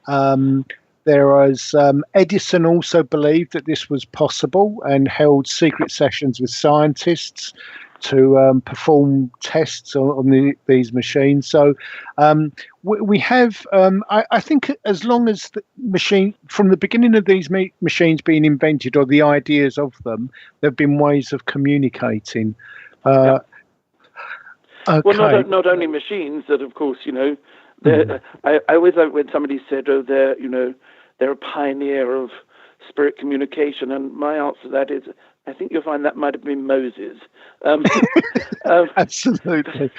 There was Edison also believed that this was possible and held secret sessions with scientists to perform tests on these machines. So we have, I think, as long as the machine, from the beginning of these machines being invented or the ideas of them, there have been ways of communicating. Okay. Well, not only machines, that of course, I always like when somebody said, oh, they're a pioneer of spirit communication, and my answer to that is, I think you'll find that might have been Moses. Absolutely.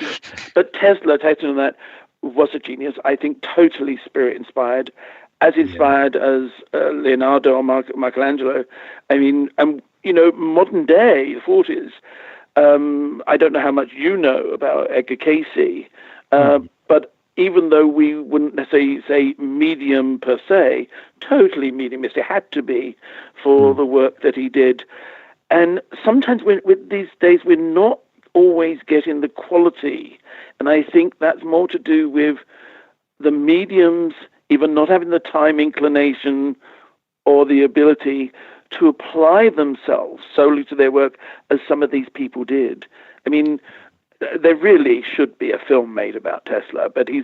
But Tesla, taking on that, was a genius. I think totally spirit-inspired, as inspired as Leonardo or Michelangelo. I mean, modern day, the 40s, I don't know how much you know about Edgar Cayce, but even though we wouldn't necessarily say medium per se, totally mediumistic, it had to be for the work that he did. And sometimes with these days, we're not always getting the quality. And I think that's more to do with the mediums even not having the time, inclination, or the ability to apply themselves solely to their work as some of these people did. I mean, there really should be a film made about Tesla, but he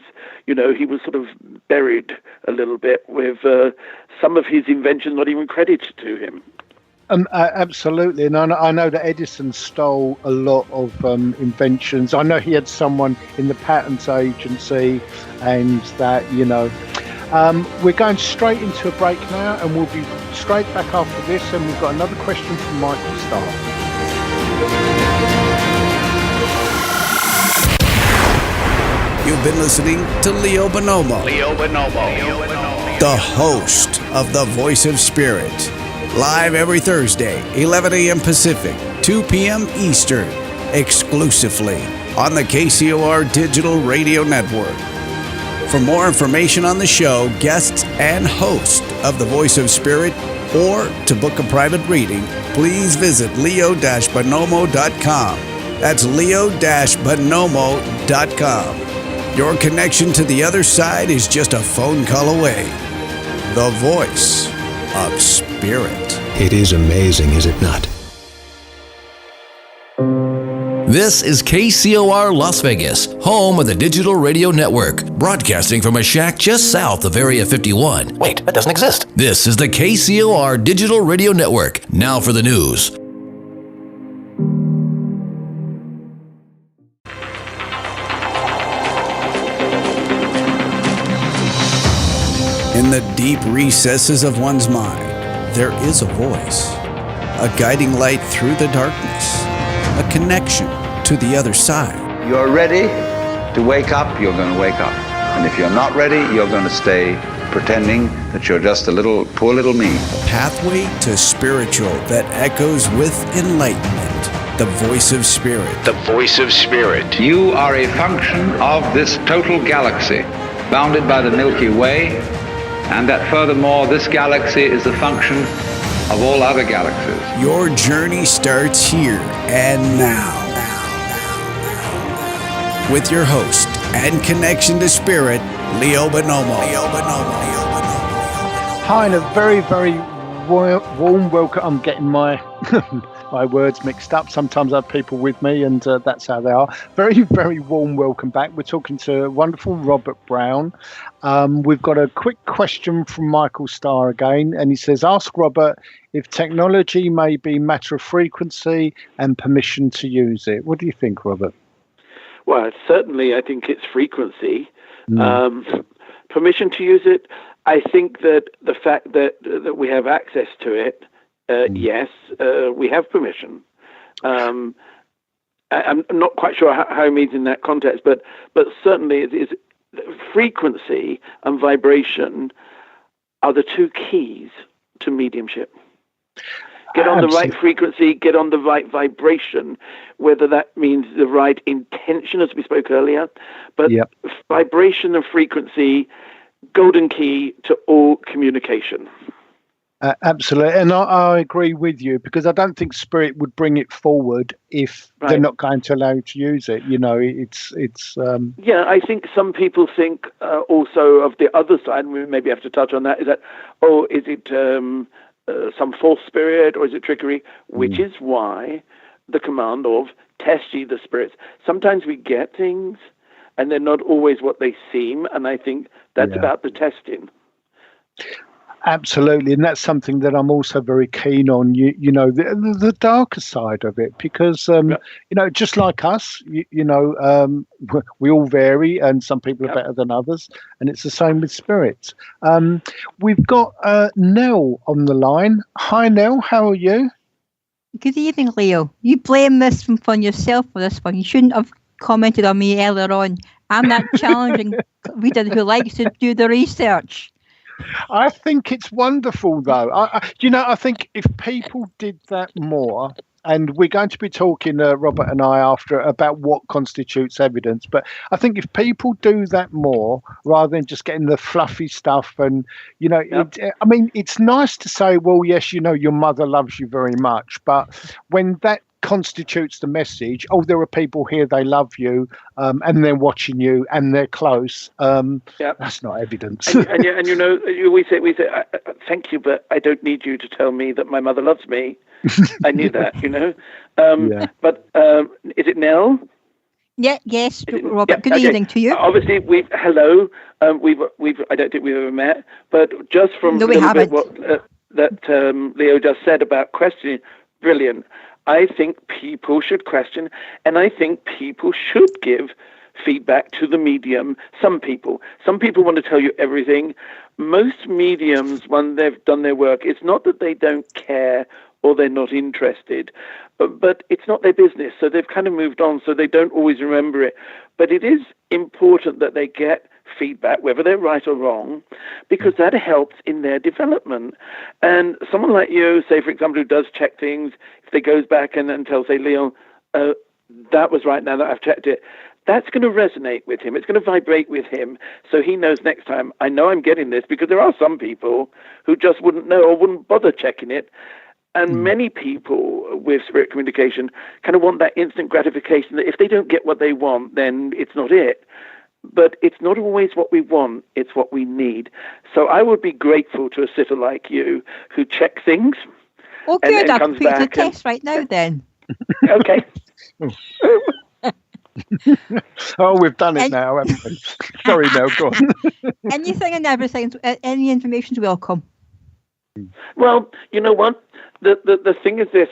was sort of buried a little bit with some of his inventions not even credited to him. Absolutely, and I know that Edison stole a lot of inventions. I know he had someone in the patents agency, and that, we're going straight into a break now, and we'll be straight back after this, and we've got another question from Michael Starr. You've been listening to Leo Bonomo, the host of The Voice of Spirit. Live every Thursday, 11 a.m. Pacific, 2 p.m. Eastern, exclusively on the KCOR Digital Radio Network. For more information on the show, guests, and host of The Voice of Spirit, or to book a private reading, please visit leo-bonomo.com. That's leo-bonomo.com. Your connection to the other side is just a phone call away. The Voice of Spirit. It is amazing, is it not? This is KCOR Las Vegas, home of the Digital Radio Network, broadcasting from a shack just south of Area 51. Wait, that doesn't exist. This is the KCOR Digital Radio Network. Now for the news. In the deep recesses of one's mind, there is a voice, a guiding light through the darkness, a connection to the other side. You're ready to wake up, you're going to wake up. And if you're not ready, you're going to stay pretending that you're just poor little me. Pathway to spiritual that echoes with enlightenment. The Voice of Spirit. The Voice of Spirit. You are a function of this total galaxy, bounded by the Milky Way, and that furthermore, this galaxy is a function of all other galaxies. Your journey starts here and now. With your host and connection to Spirit, Leo Bonomo. Hi, and a very, very warm welcome. I'm getting my my words mixed up. Sometimes I have people with me, and that's how they are. Very, very warm welcome back. We're talking to wonderful Robert Brown. We've got a quick question from Michael Starr again, and he says, ask Robert if technology may be matter of frequency and permission to use it. What do you think, Robert? Well, certainly I think it's frequency. Permission to use it, I think that the fact that we have access to it, yes, we have permission. I'm not quite sure how he means in that context, but certainly it's frequency and vibration are the two keys to mediumship. Get on the right frequency, get on the right vibration, whether that means the right intention, as we spoke earlier. But vibration and frequency, golden key to all communication. Absolutely. And I agree with you, because I don't think Spirit would bring it forward if they're not going to allow you to use it. It's Yeah, I think some people think also of the other side, and we maybe have to touch on that, is that, is it some false spirit, or is it trickery? Which is why the command of test ye the spirits. Sometimes we get things and they're not always what they seem, and I think that's about the testing. Absolutely, and that's something that I'm also very keen on. The darker side of it, because just like us, we all vary, and some people are better than others, and it's the same with spirits. We've got Nell on the line. Hi, Nell. How are you? Good evening, Leo. You blame this on yourself for this one. You shouldn't have commented on me earlier on. I'm that challenging reader who likes to do the research. I think it's wonderful, though. I think if people did that more, and we're going to be talking, Robert and I, after about what constitutes evidence, but I think if people do that more, rather than just getting the fluffy stuff, and, it's nice to say, well, yes, your mother loves you very much, but when that constitutes the message. Oh, there are people here, they love you, and they're watching you, and they're close. That's not evidence. And you know, we say, thank you, but I don't need you to tell me that my mother loves me. I knew that, you know. But is it Nell? Yeah, yes, Robert. Good evening to you. Obviously, hello. I don't think we've ever met, but just from no, we haven't. What that Leo just said about questioning, brilliant. I think people should question, and I think people should give feedback to the medium. Some people want to tell you everything. Most mediums, when they've done their work, it's not that they don't care or they're not interested, but it's not their business. So they've kind of moved on, so they don't always remember it. But it is important that they get feedback, whether they're right or wrong, because that helps in their development. And someone like you, say, for example, who does check things, if they goes back and tells, say, Leo, that was right now that I've checked it, that's going to resonate with him. It's going to vibrate with him. So he knows next time, I know I'm getting this, because there are some people who just wouldn't know or wouldn't bother checking it. And many people with spirit communication kind of want that instant gratification that if they don't get what they want, then it's not it. But it's not always what we want, it's what we need. So I would be grateful to a sitter like you who checks things. Oh, good. I'll put you to the test right now then. Okay. Oh, we've done it now, haven't we? Sorry, Mel, go on. Anything and everything, any information's welcome. Well, you know what? The thing is this.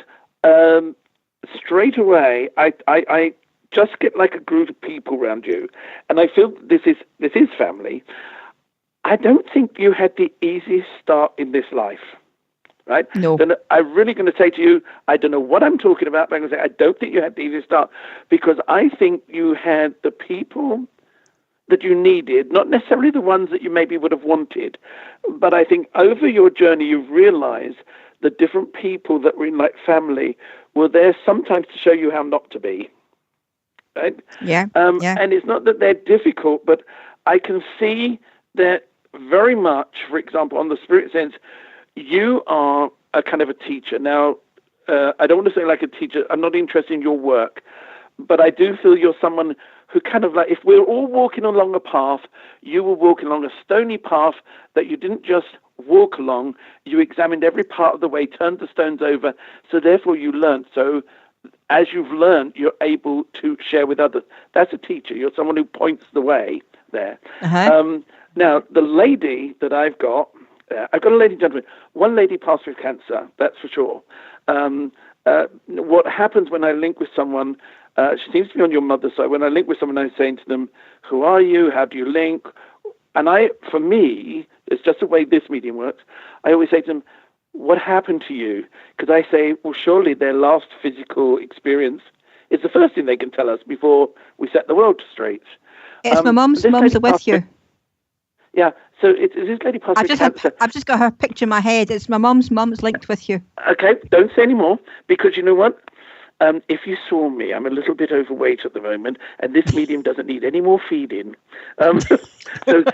Straight away, I just get like a group of people around you, and I feel this is family. I don't think you had the easiest start in this life, right? No. Then I'm really going to say to you, I don't know what I'm talking about, but I'm going to say I don't think you had the easiest start, because I think you had the people that you needed, not necessarily the ones that you maybe would have wanted, but I think over your journey you've realized the different people that were in like family were there sometimes to show you how not to be. Right? Yeah. And it's not that they're difficult, but I can see that very much, for example, on the spirit sense, you are a kind of a teacher. Now, I don't want to say like a teacher. I'm not interested in your work, but I do feel you're someone who kind of like, if we're all walking along a path, you were walking along a stony path that you didn't just walk along, you examined every part of the way, turned the stones over, so therefore you learned. So as you've learned, you're able to share with others. That's a teacher. You're someone who points the way there. Now, the lady that I've got a lady and gentleman. One lady passed with cancer, that's for sure. What happens when I link with someone, she seems to be on your mother's side. When I link with someone, I'm saying to them, who are you? How do you link? And for me, it's just the way this medium works. I always say to them, what happened to you? Because I say, well, surely their last physical experience is the first thing they can tell us before we set the world straight. It's my mum's are with you. Yeah, so it's this lady passed with cancer. I've just got her picture in my head. It's my mum's linked with you. Okay, don't say any more, because you know what? If you saw me, I'm a little bit overweight at the moment, and this medium doesn't need any more feeding. So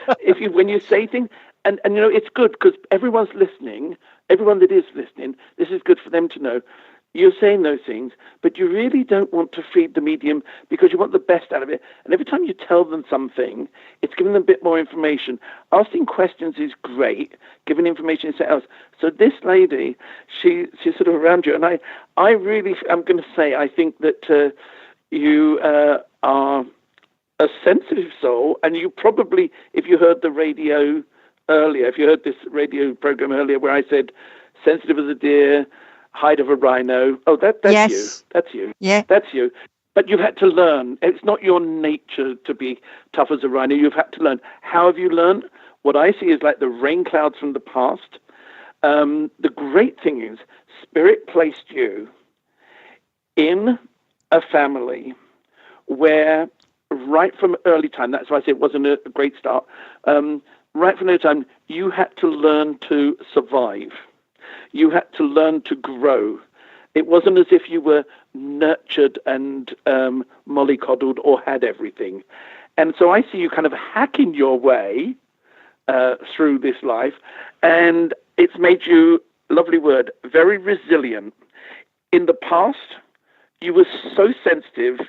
when you say things, and you know, it's good because everyone's listening, everyone that is listening, this is good for them to know. You're saying those things, but you really don't want to feed the medium because you want the best out of it. And every time you tell them something, it's giving them a bit more information. Asking questions is great. Giving information is something else. So this lady, she's sort of around you. And I'm going to say, I think that you are a sensitive soul. And you probably, if you heard the radio earlier, if you heard this radio program earlier where I said, sensitive as a deer, hide of a rhino. Oh, that's yes. You. That's you. Yeah. That's you. But you've had to learn. It's not your nature to be tough as a rhino. You've had to learn. How have you learned? What I see is like the rain clouds from the past. The great thing is Spirit placed you in a family where right from early time, that's why I say it wasn't a great start, right from early time, you had to learn to survive. You had to learn to grow. It wasn't as if you were nurtured and mollycoddled or had everything. And so I see you kind of hacking your way through this life, and it's made you, lovely word, very resilient. In the past, you were so sensitive,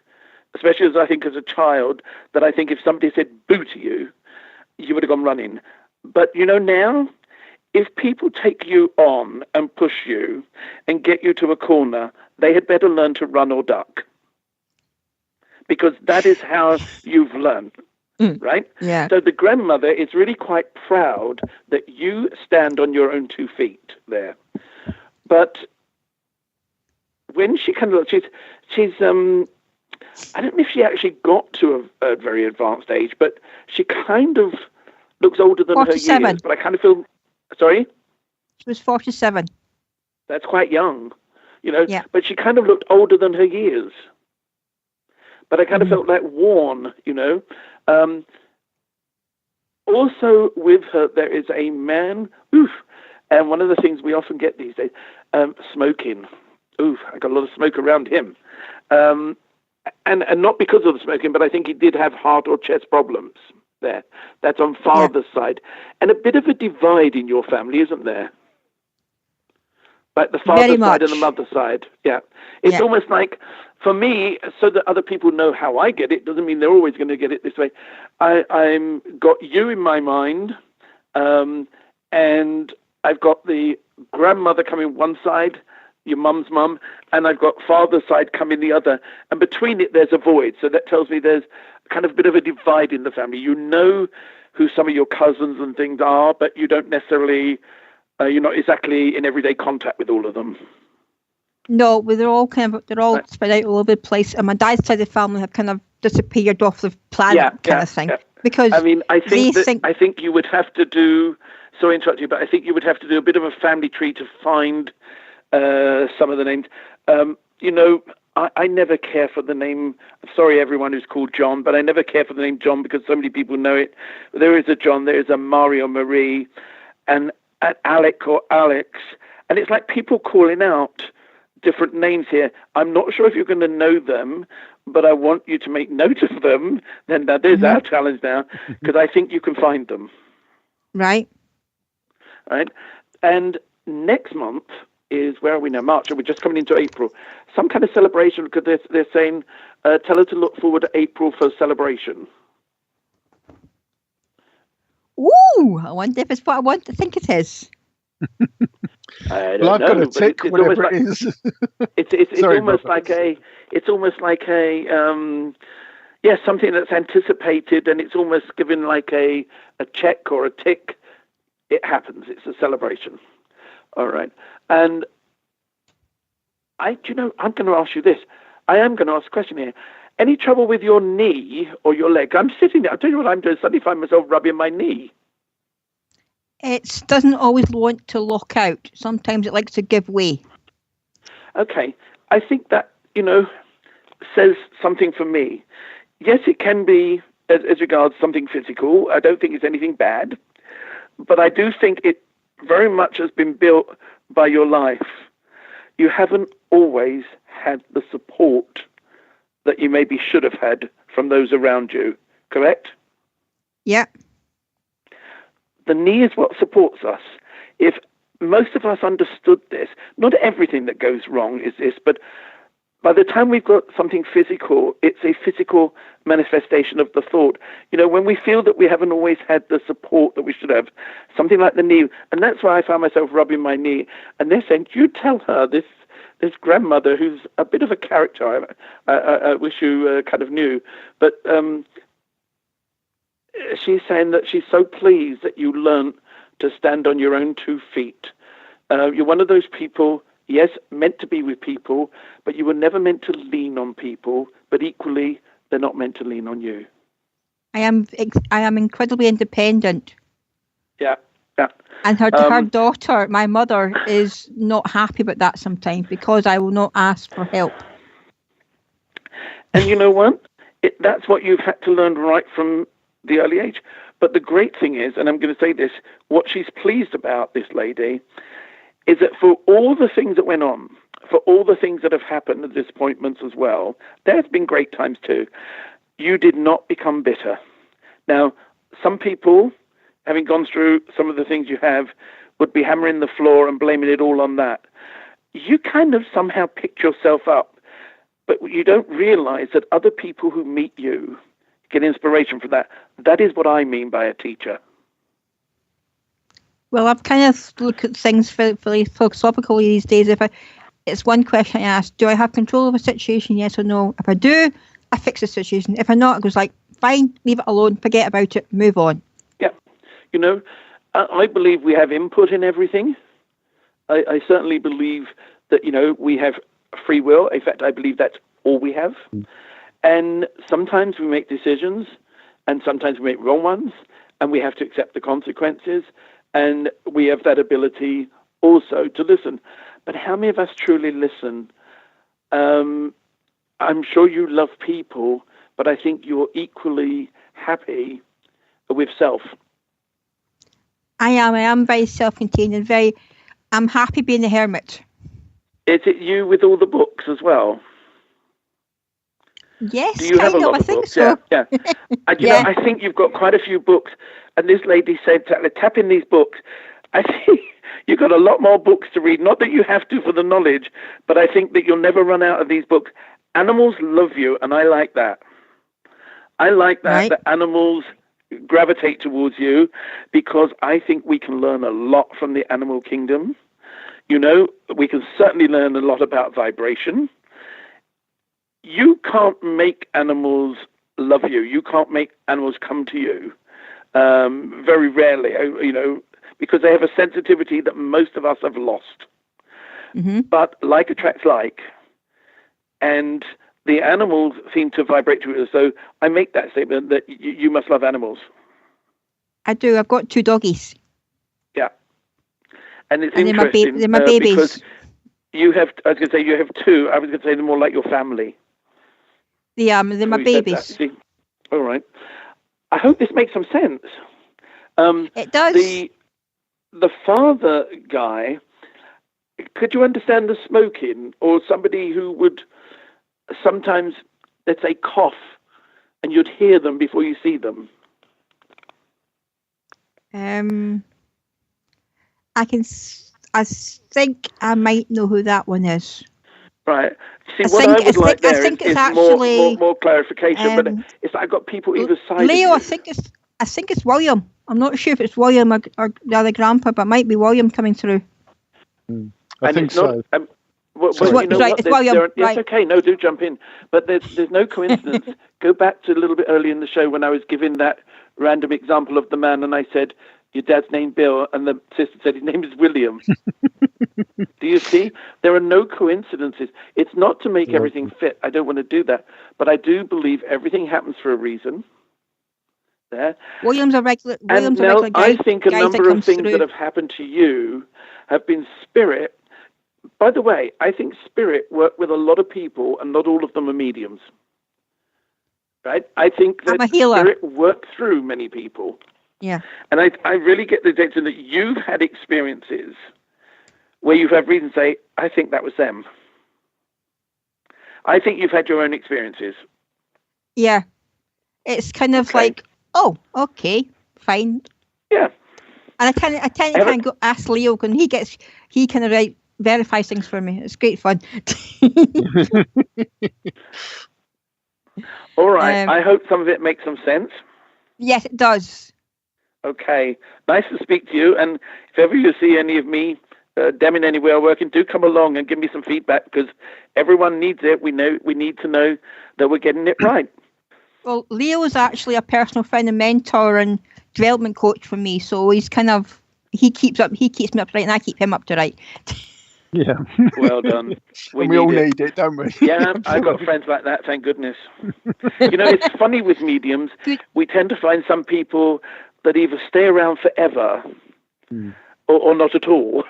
especially as a child, that I think if somebody said boo to you, you would have gone running. But, now, if people take you on and push you and get you to a corner, they had better learn to run or duck. Because that is how you've learned, right? Yeah. So the grandmother is really quite proud that you stand on your own 2 feet there. But when she kind of, she's I don't know if she actually got to a very advanced age, but she kind of looks older than 47. her years. But I kind of feel, sorry? She was 47. That's quite young, Yeah. But she kind of looked older than her years. But I kind of felt like worn, Also with her, there is a man, and one of the things we often get these days, smoking. I got a lot of smoke around him. And not because of the smoking, but I think he did have heart or chest problems there. That's on father's side. And a bit of a divide in your family, isn't there? Like the father's side and the mother's side. Yeah. It's almost like, for me, so that other people know how I get it, doesn't mean they're always going to get it this way. I'm got you in my mind, and I've got the grandmother coming one side, your mum's mum, and I've got father's side coming the other. And between it, there's a void. So that tells me there's kind of a bit of a divide in the family. You know who some of your cousins and things are, but you don't necessarily, you're not exactly in everyday contact with all of them. No, they're all spread out all over the place. And my dad's side of the family have kind of disappeared off the planet kind of thing. Yeah. Because I mean, I think you would have to do, sorry to interrupt you, but I think you would have to do a bit of a family tree to find some of the names. I never care for the name. Sorry, everyone who's called John, but I never care for the name John because so many people know it. There is a John, there is a Mario Marie, and an Alec or Alex. And it's like people calling out different names here. I'm not sure if you're going to know them, but I want you to make note of them. Then there's our challenge now, because I think you can find them. Right. Right. And next month is, where are we now? March, and we're just coming into April. Some kind of celebration, because they're saying, tell her to look forward to April for celebration. Ooh, I wonder if it's what I want to think it is. I don't well, I've know, got a tick, whatever it is. It's Sorry, almost like something that's anticipated, and it's almost given like a check or a tick. It happens. It's a celebration. All right. And I'm going to ask you this. I am going to ask a question here. Any trouble with your knee or your leg? I'm sitting there. I'll tell you what I'm doing. Suddenly find myself rubbing my knee. It doesn't always want to lock out. Sometimes it likes to give way. Okay. I think that, says something for me. Yes, it can be, as regards something physical. I don't think it's anything bad. But I do think it very much has been built by your life. You haven't always had the support that you maybe should have had from those around you, correct? Yeah. The knee is what supports us. If most of us understood this, not everything that goes wrong is this, but by the time we've got something physical, it's a physical manifestation of the thought. When we feel that we haven't always had the support that we should have, something like the knee, and that's why I found myself rubbing my knee, and they're saying, you tell her this grandmother who's a bit of a character, I wish you kind of knew, but she's saying that she's so pleased that you learned to stand on your own 2 feet. You're one of those people, yes, meant to be with people, but you were never meant to lean on people, but equally, they're not meant to lean on you. I am incredibly independent. Yeah, yeah. And her daughter, my mother, is not happy about that sometimes because I will not ask for help. And you know what? That's what you've had to learn right from the early age. But the great thing is, and I'm going to say this, what she's pleased about, this lady, is that for all the things that went on, for all the things that have happened, the disappointments as well, there's been great times too. You did not become bitter. Now, some people, having gone through some of the things you have, would be hammering the floor and blaming it all on that. You kind of somehow picked yourself up. but you don't realize that other people who meet you get inspiration from that. That is what I mean by a teacher. Well, I've kind of looked at things very philosophically these days. It's one question I ask: do I have control of a situation? Yes or no? If I do, I fix the situation. If I not, it goes like, fine, leave it alone, forget about it, move on. Yeah, I believe we have input in everything. I certainly believe that we have free will. In fact, I believe that's all we have. And sometimes we make decisions, and sometimes we make wrong ones, and we have to accept the consequences. And we have that ability also to listen. But how many of us truly listen? I'm sure you love people, but I think you're equally happy with self. I am very self-contained and I'm happy being a hermit. Is it you with all the books as well? Yes, do you have a lot of books? So. Yeah. I think you've got quite a few books. And this lady said, tap in these books. I think you've got a lot more books to read. Not that you have to for the knowledge, but I think that you'll never run out of these books. Animals love you, and I like that. I like that, right. That animals gravitate towards you, because I think we can learn a lot from the animal kingdom. We can certainly learn a lot about vibration. You can't make animals love you. You can't make animals come to you. Very rarely, because they have a sensitivity that most of us have lost. Mm-hmm. But like attracts like, and the animals seem to vibrate to it. So I make that statement that you must love animals. I do. I've got 2 doggies. Yeah, and it's interesting. They're my babies. Because you have. I was going to say you have 2. I was going to say they're more like your family. They're my babies. All right. I hope this makes some sense. It does. The father guy, could you understand the smoking, or somebody who would sometimes, let's say, cough, and you'd hear them before you see them? I think I might know who that one is. Right. See, I think it's actually more clarification, but it's like I've got people either side. Leo, of you. I think it's William. I'm not sure if it's William or the other grandpa, but it might be William coming through. I think so. It's William. Yes, okay. No, do jump in. But there's no coincidence. Go back to a little bit earlier in the show when I was giving that random example of the man, and I said, your dad's name Bill, and the sister said his name is William. Do you see? There are no coincidences. It's not to make everything fit. I don't want to do that. But I do believe everything happens for a reason. There. William's a regular guy. I think a number of things that have happened to you have been spirit. By the way, I think spirit work with a lot of people, and not all of them are mediums. Right? I think that spirit work through many people. Yeah. And I really get the attention that you've had experiences where you've had reason to say, I think that was them. I think you've had your own experiences. Yeah. It's kind of like, oh, okay, fine. Yeah. And I tend to go ask Leo, and he kind of verifies things for me. It's great fun. All right. I hope some of it makes some sense. Yes, it does. Okay. Nice to speak to you. And if ever you see any of me Demin anywhere working, do come along and give me some feedback, because everyone needs it. We need to know that we're getting it right. Well, Leo is actually a personal friend and mentor and development coach for me, so he keeps me up to right, and I keep him up to right. Yeah. Well done. We all need it, don't we? Yeah, I've got friends like that, thank goodness. It's funny with mediums. We tend to find some people that either stay around forever or not at all.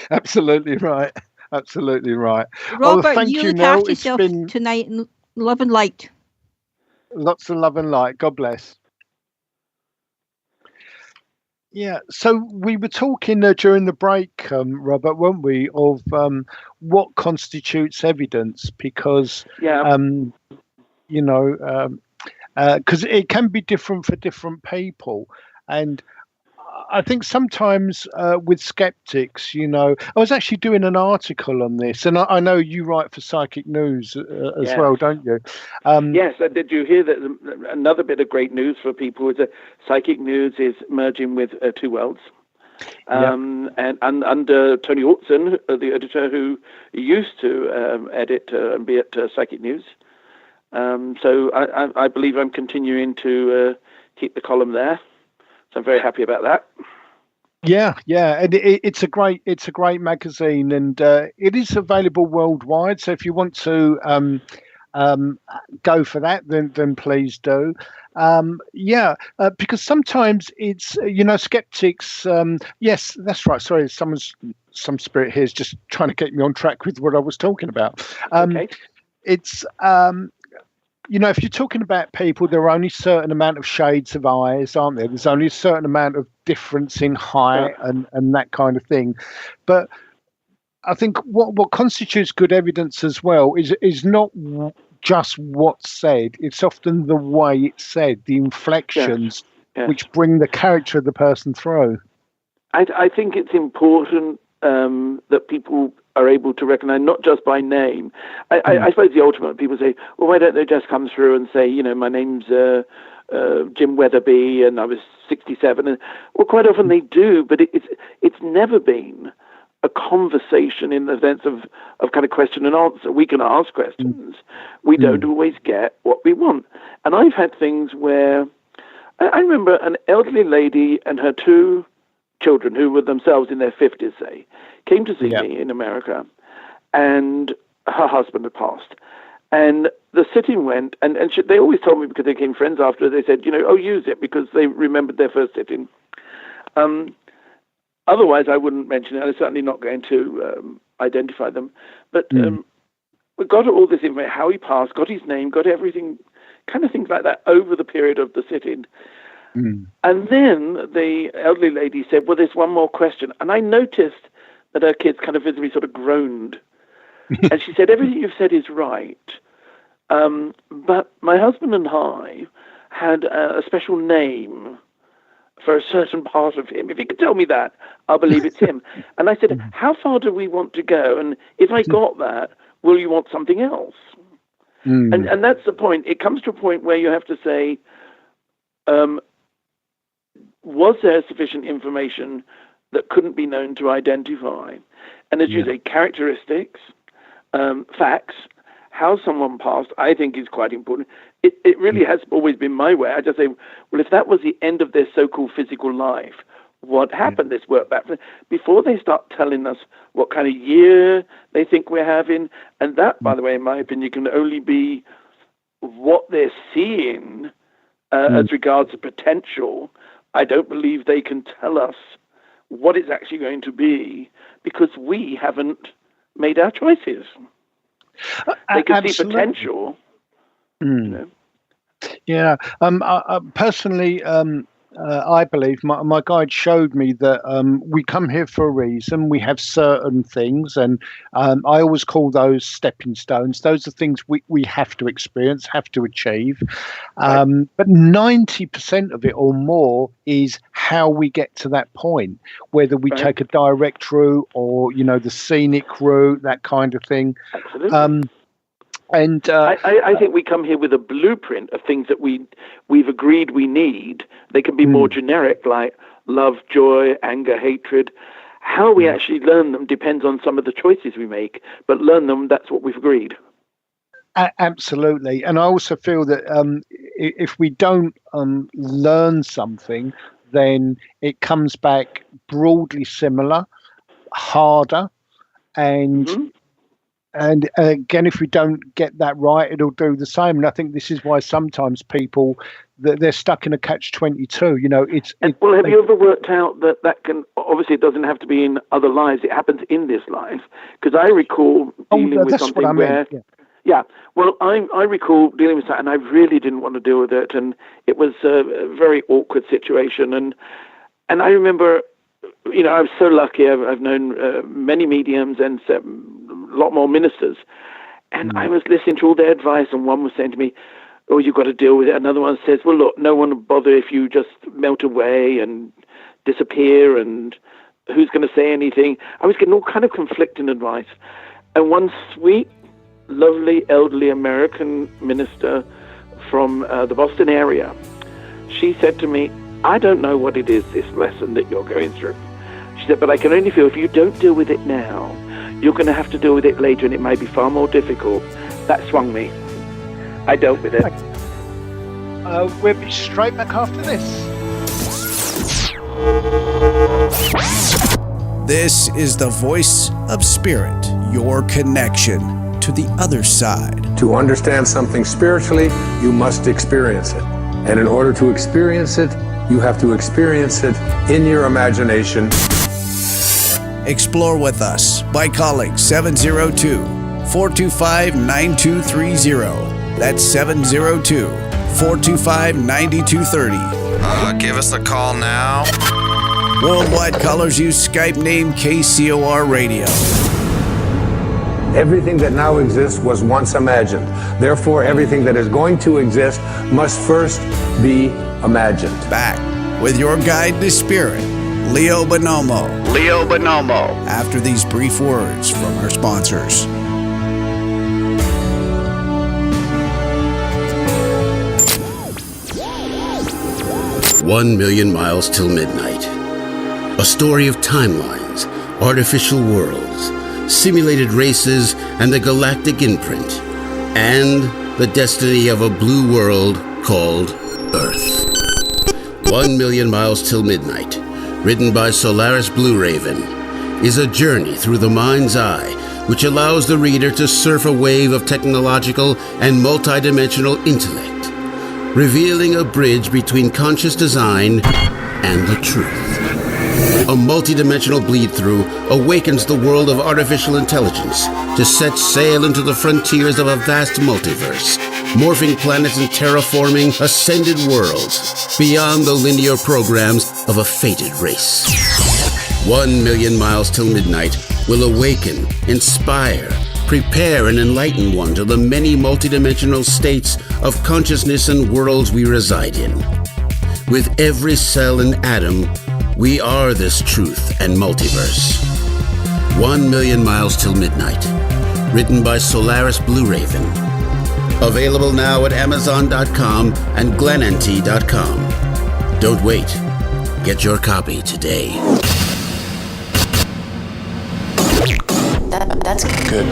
Absolutely right. Robert, thank you you, look Nell. after yourself tonight, and love and light. Lots of love and light. God bless. Yeah, so we were talking during the break, Robert, weren't we, of what constitutes evidence? Because, because it can be different for different people. And I think sometimes with skeptics, I was actually doing an article on this, and I know you write for Psychic News as well, don't you? Yes. Did you hear that? Another bit of great news for people is that Psychic News is merging with Two Worlds. And under Tony Ortson, the editor who used to edit and be at Psychic News. So I believe I'm continuing to keep the column there. So I'm very happy about that. Yeah, and it's a great magazine, and it is available worldwide. So if you want to go for that, then please do. Because sometimes it's skeptics. Yes, that's right. Sorry, some spirit here is just trying to get me on track with what I was talking about. Okay. It's if you're talking about people, there are only a certain amount of shades of eyes, aren't there? There's only a certain amount of difference in height and that kind of thing. But I think what constitutes good evidence as well is not just what's said. It's often the way it's said, the inflections, which bring the character of the person through. I think it's important that people are able to recognize, not just by name. I suppose the ultimate, people say, well, why don't they just come through and say, my name's Jim Weatherby and I was 67. And, well, quite often they do, but it's never been a conversation in the sense of kind of question and answer. We can ask questions. We don't always get what we want. And I've had things where I remember an elderly lady and her two children, who were themselves in their 50s, say, came to see me in America, and her husband had passed. And the sitting went, and they always told me, because they became friends after, they said, use it, because they remembered their first sitting. Otherwise, I wouldn't mention it. I'm certainly not going to identify them. But we got all this information, how he passed, got his name, got everything, kind of things like that over the period of the sitting. And then the elderly lady said, well, there's one more question. And I noticed that her kids kind of visibly sort of groaned. And she said, everything you've said is right. But my husband and I had a special name for a certain part of him. If you could tell me that, I'll believe it's him. And I said, how far do we want to go? And if I got that, will you want something else? And that's the point. It comes to a point where you have to say, was there sufficient information that couldn't be known to identify? And as you say, characteristics, facts, how someone passed, I think is quite important. It really has always been my way. I just say, well, if that was the end of their so-called physical life, what happened? Let's work back before they start telling us what kind of year they think we're having. And that, by the way, in my opinion, can only be what they're seeing as regards to potential. I don't believe they can tell us what it's actually going to be, because we haven't made our choices. They can see potential. Yeah. Personally, I believe my guide showed me that we come here for a reason. We have certain things, and I always call those stepping stones. Those are things we have to experience, have to achieve. But 90% of it or more is how we get to that point, whether we take a direct route or, the scenic route, that kind of thing. Absolutely. And I think we come here with a blueprint of things that we've agreed we need. They can be more generic, like love, joy, anger, hatred. How we actually learn them depends on some of the choices we make, but learn them, that's what we've agreed. Absolutely. And I also feel that if we don't learn something, then it comes back broadly similar, harder, and again, if we don't get that right, it'll do the same. And I think this is why sometimes people, they're stuck in a catch-22. Well, have you ever worked out that can, obviously it doesn't have to be in other lives, it happens in this life? Because I recall dealing with something where... Well, I recall dealing with that, and I really didn't want to deal with it, and it was a very awkward situation. And I remember... I was so lucky. I've known many mediums and a lot more ministers. And I was listening to all their advice, and one was saying to me, oh, you've got to deal with it. Another one says, well, look, no one will bother if you just melt away and disappear and who's going to say anything. I was getting all kind of conflicting advice. And one sweet, lovely, elderly American minister from the Boston area, she said to me, I don't know what it is, this lesson that you're going through. She said, but I can only feel if you don't deal with it now, you're going to have to deal with it later, and it may be far more difficult. That swung me. I dealt with it. We'll be straight back after this. This is the Voice of Spirit, your connection to the other side. To understand something spiritually, you must experience it. And in order to experience it, you have to experience it in your imagination. Explore with us by calling 702-425-9230. That's 702-425-9230. Give us a call now. Worldwide callers use Skype name KCOR Radio. Everything that now exists was once imagined. Therefore, everything that is going to exist must first be imagined. Back with your guide to spirit, Leo Bonomo. Leo Bonomo. After these brief words from our sponsors. "1 million miles till midnight. A story of timelines, artificial worlds, simulated races, and the galactic imprint, and the destiny of a blue world called Earth. 1 million miles till midnight, written by Solaris Blue Raven, is a journey through the mind's eye which allows the reader to surf a wave of technological and multidimensional intellect, revealing a bridge between conscious design and the truth. A multidimensional bleed-through awakens the world of artificial intelligence to set sail into the frontiers of a vast multiverse, morphing planets and terraforming ascended worlds beyond the linear programs of a fated race. 1 million miles till midnight will awaken, inspire, prepare, and enlighten one to the many multidimensional states of consciousness and worlds we reside in. With every cell and atom, we are this truth and multiverse. 1 million miles till midnight. Written by Solaris Blue Raven. Available now at Amazon.com and GlenNT.com. Don't wait. Get your copy today. That's good.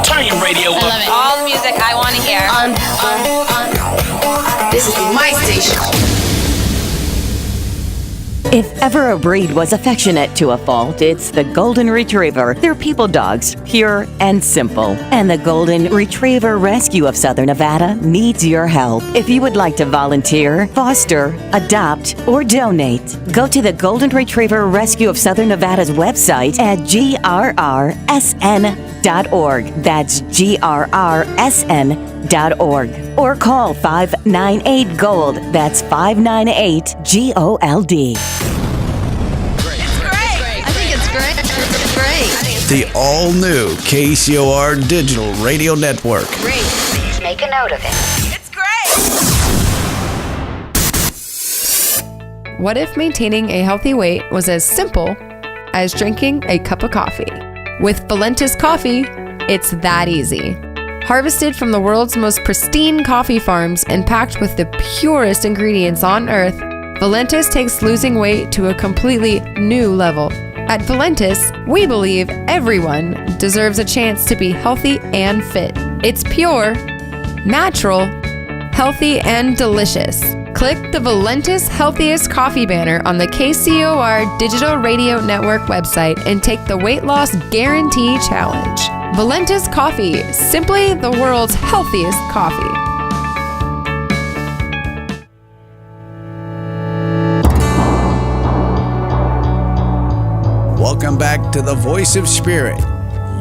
Turn your radio up. I love it. All the music I want to hear. This is my station. If ever a breed was affectionate to a fault, it's the Golden Retriever. They're people dogs, pure and simple. And the Golden Retriever Rescue of Southern Nevada needs your help. If you would like to volunteer, foster, adopt, or donate, go to the Golden Retriever Rescue of Southern Nevada's website at grrsn.org. That's grrsn.org. Or call 598-GOLD. That's 598-GOLD. The all-new KCOR Digital Radio Network. Great. Make a note of it. It's great. What if maintaining a healthy weight was as simple as drinking a cup of coffee? With Valentis coffee, it's that easy. Harvested from the world's most pristine coffee farms and packed with the purest ingredients on earth, Valentis takes losing weight to a completely new level. At Valentis, we believe everyone deserves a chance to be healthy and fit. It's pure, natural, healthy, and delicious. Click the Valentis Healthiest Coffee banner on the KCOR Digital Radio Network website and take the Weight Loss Guarantee Challenge. Valentis Coffee, simply the world's healthiest coffee. Welcome back to the Voice of Spirit,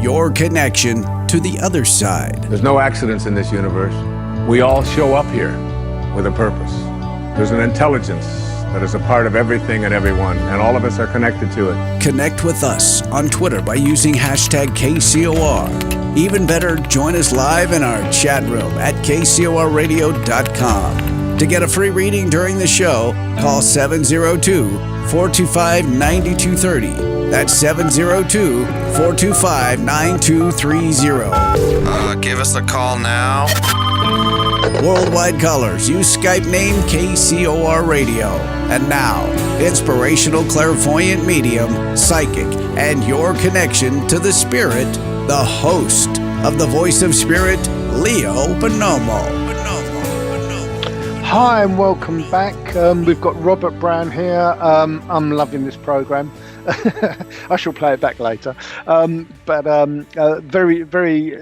your connection to the other side. There's no accidents in this universe. We all show up here with a purpose. There's an intelligence that is a part of everything and everyone, and all of us are connected to it. Connect with us on Twitter by using hashtag KCOR. Even better, join us live in our chat room at KCORradio.com. To get a free reading during the show, call 702-425-9230. That's 702-425-9230. Give us a call now. Worldwide Colors. Use Skype name KCOR Radio. And now, inspirational clairvoyant medium, psychic, and your connection to the spirit, the host of the Voice of Spirit, Leo Bonomo. Hi and welcome back. We've got Robert Brown here. I'm loving this program. I shall play it back later. But very, very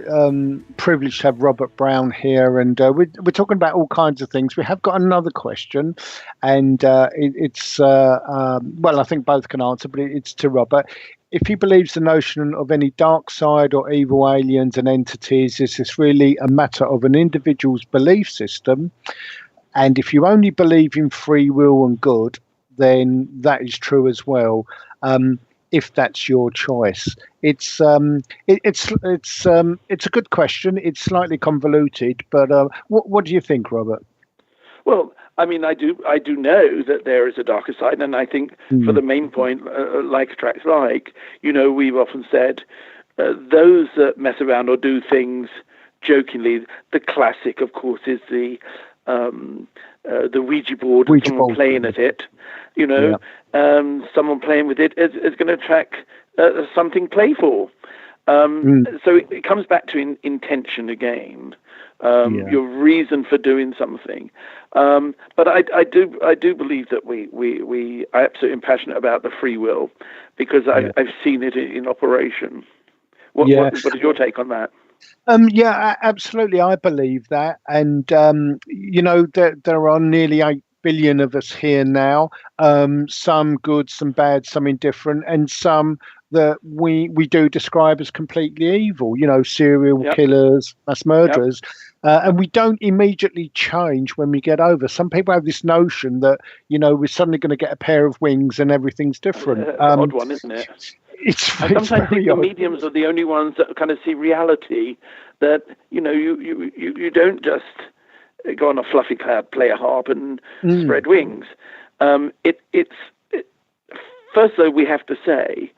privileged to have Robert Brown here, and we're talking about all kinds of things. We have got another question, and it's well, I think both can answer, but it's to Robert. If he believes the notion of any dark side or evil aliens and entities, is this really a matter of an individual's belief system? And if you only believe in free will and good, then that is true as well. If that's your choice, it's a good question. It's slightly convoluted, but what do you think, Robert? Well, I mean, I do know that there is a darker side, and I think for the main point, like attracts like. You know, we've often said those that mess around or do things jokingly. The classic, of course, is the Ouija board, someone playing at it, you know, someone playing with it is going to attract something playful. So it comes back to intention again, your reason for doing something. But I do believe that we are absolutely passionate about the free will, because I've seen it in operation. What is your take on that? Yeah, absolutely. I believe that. And, you know, there are nearly 8 billion of us here now, some good, some bad, some indifferent, and some that we do describe as completely evil, you know, serial killers, mass murderers. And we don't immediately change when we get over. Some people have this notion that, you know, we're suddenly going to get a pair of wings and everything's different. Odd one, isn't it? I sometimes think the mediums are the only ones that kind of see reality, that, you know, you don't just go on a fluffy cloud, play a harp and spread wings. First, though, we have to say,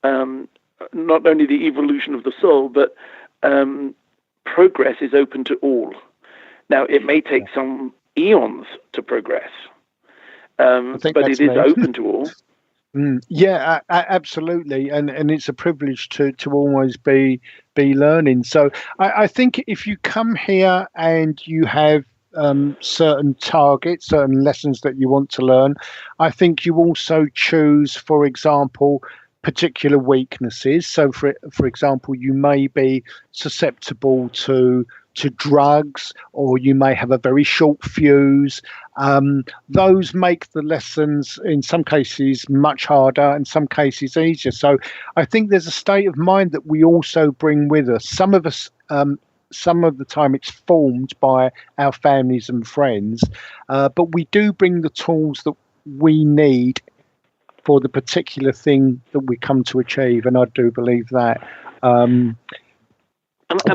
not only the evolution of the soul, but progress is open to all. Now, it may take some eons to progress, but it is open to all. Yeah, absolutely, and it's a privilege to always be learning. So I think if you come here and you have certain targets, certain lessons that you want to learn, I think you also choose, for example, particular weaknesses. So for example, you may be susceptible to drugs, or you may have a very short fuse. Those make the lessons in some cases much harder, in some cases easier. So I think there's a state of mind that we also bring with us. Some of us, some of the time it's formed by our families and friends, but we do bring the tools that we need for the particular thing that we come to achieve. And I do believe that. And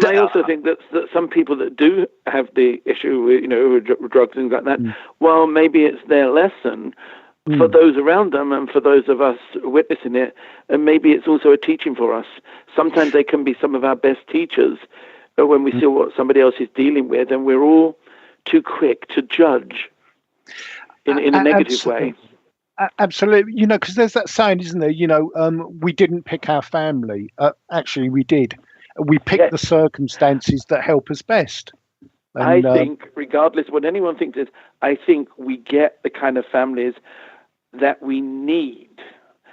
I also think that some people that do have the issue with, you know, with drugs and things like that, well, maybe it's their lesson for those around them and for those of us witnessing it, and maybe it's also a teaching for us. Sometimes they can be some of our best teachers when we see what somebody else is dealing with, and we're all too quick to judge in a negative way. Absolutely. You know, because there's that saying, isn't there, you know, we didn't pick our family. Actually, we did. We pick the circumstances that help us best. And, I think, regardless of what anyone thinks, I think we get the kind of families that we need.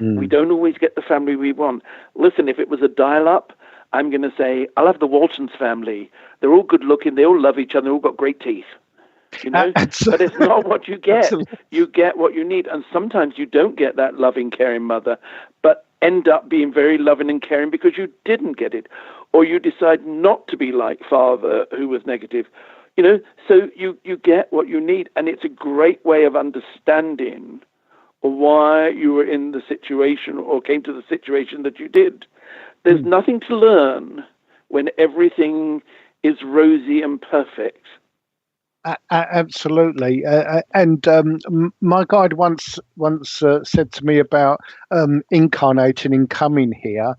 We don't always get the family we want. Listen, if it was a dial-up, I'm going to say, I'll have the Waltons family. They're all good looking. They all love each other. They've all got great teeth. You know, but it's not what you get. You get what you need. And sometimes you don't get that loving, caring mother, but end up being very loving and caring because you didn't get it. Or you decide not to be like father who was negative. You know, so you get what you need. And it's a great way of understanding why you were in the situation or came to the situation that you did. There's nothing to learn when everything is rosy and perfect. Absolutely, and my guide once said to me about incarnating and coming here,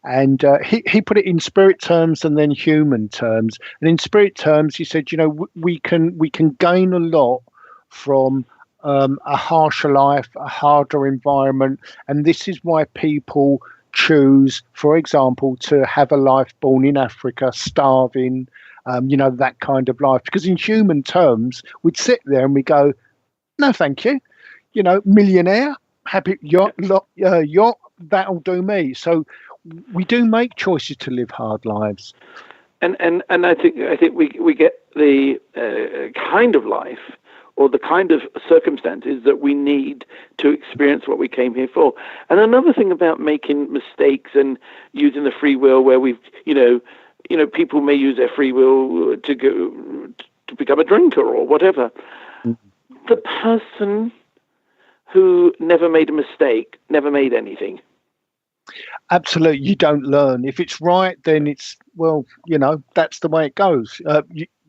and he put it in spirit terms and then human terms. And in spirit terms, he said, we can gain a lot from a harsher life, a harder environment, and this is why people choose, for example, to have a life born in Africa, starving. That kind of life, because in human terms, we'd sit there and we go, no, thank you. Millionaire, happy yacht, that'll do me. So we do make choices to live hard lives. And I think we get the kind of life or the kind of circumstances that we need to experience what we came here for. And another thing about making mistakes and using the free will, where we've, people may use their free will to become a drinker or whatever. Mm-hmm. The person who never made a mistake never made anything. Absolutely, you don't learn. If it's right, then it's, that's the way it goes.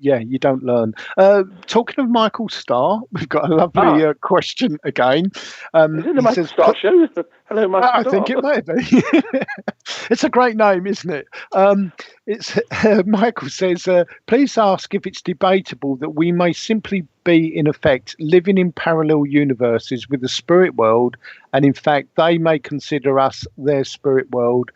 You don't learn. Talking of Michael Starr, we've got a lovely question again. Is it the Michael Starr show? Hello, Michael Starr. I think it may be. It's a great name, isn't it? It's Michael says, please ask if it's debatable that we may simply be, in effect, living in parallel universes with the spirit world, and in fact, they may consider us their spirit world,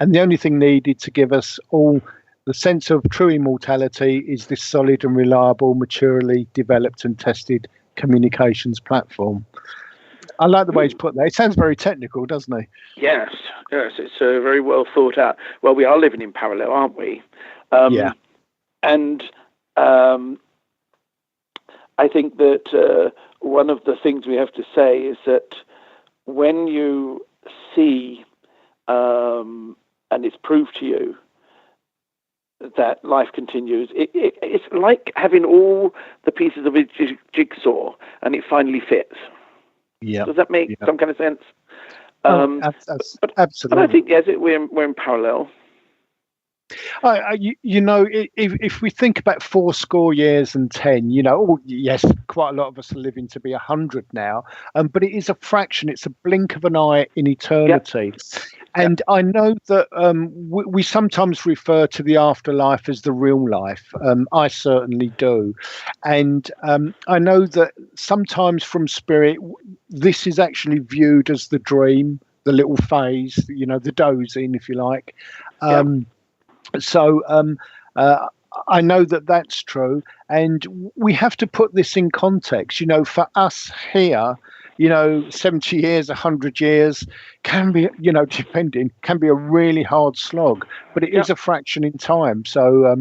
and the only thing needed to give us all the sense of true immortality is this solid and reliable, maturely developed and tested communications platform. I like the way he's put that. It sounds very technical, doesn't it? Yes, it's very well thought out. Well, we are living in parallel, aren't we? Yeah. And I think that one of the things we have to say is that when you see, and it's proved to you, that life continues, it's like having all the pieces of a jigsaw and it finally fits. Yeah. Does that make some kind of sense? Absolutely. But I think, yes, we're in parallel. If we think about 80 years and 10, yes, quite a lot of us are living to be 100 now, but it is a fraction. It's a blink of an eye in eternity. Yep. And I know that we sometimes refer to the afterlife as the real life. I certainly do. And I know that sometimes from spirit, this is actually viewed as the dream, the little phase, the dozing, if you like. So I know that that's true. And we have to put this in context. For us here, 70 years, 100 years can be, can be a really hard slog, but it is a fraction in time. So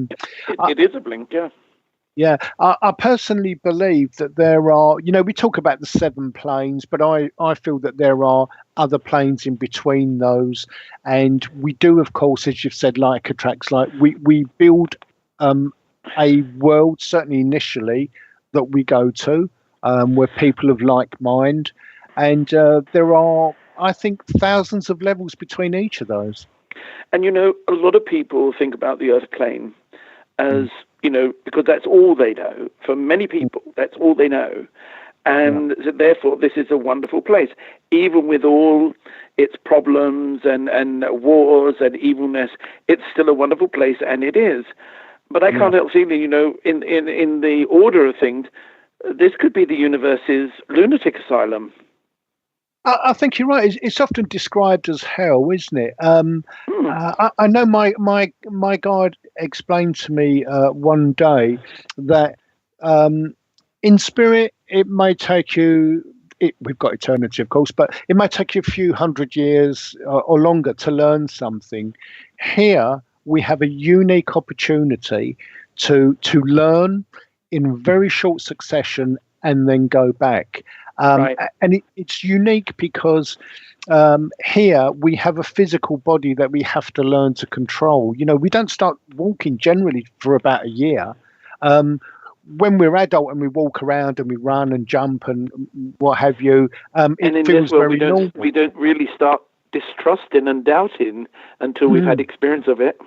it is a blink, yeah. Yeah, I personally believe that there are, we talk about the 7 planes, but I feel that there are other planes in between those. And we do, of course, as you've said, like attracts, like we build a world, certainly initially, that we go to. Where people of like mind, and there are, I think, thousands of levels between each of those. And a lot of people think about the Earth plane as because that's all they know. For many people, that's all they know, and so therefore this is a wonderful place, even with all its problems and wars and evilness. It's still a wonderful place, and it is. But I can't help feeling, in the order of things, this could be the universe's lunatic asylum. I think you're right. It's often described as hell, isn't it? I know my guide explained to me one day that in spirit it may take you. We've got eternity, of course, but it may take you a few hundred years or longer to learn something. Here we have a unique opportunity to learn in very short succession and then go back. Right. And it's unique because here we have a physical body that we have to learn to control. We don't start walking generally for about a year. When we're adult and we walk around and we run and jump and what have you, it feels very normal. We don't really start distrusting and doubting until we've had experience of it.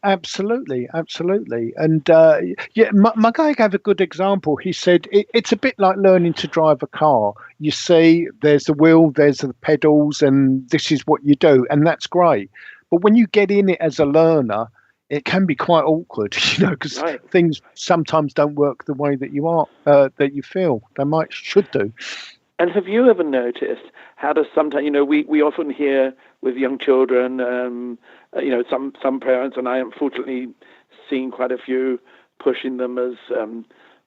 Absolutely. And my guy gave a good example. He said it's a bit like learning to drive a car. You see, there's the wheel, there's the pedals, and this is what you do, and that's great. But when you get in it as a learner, it can be quite awkward, because things sometimes don't work the way that you feel they should do. And have you ever noticed how does sometimes, we often hear with young children, some parents, and I unfortunately seen quite a few pushing them as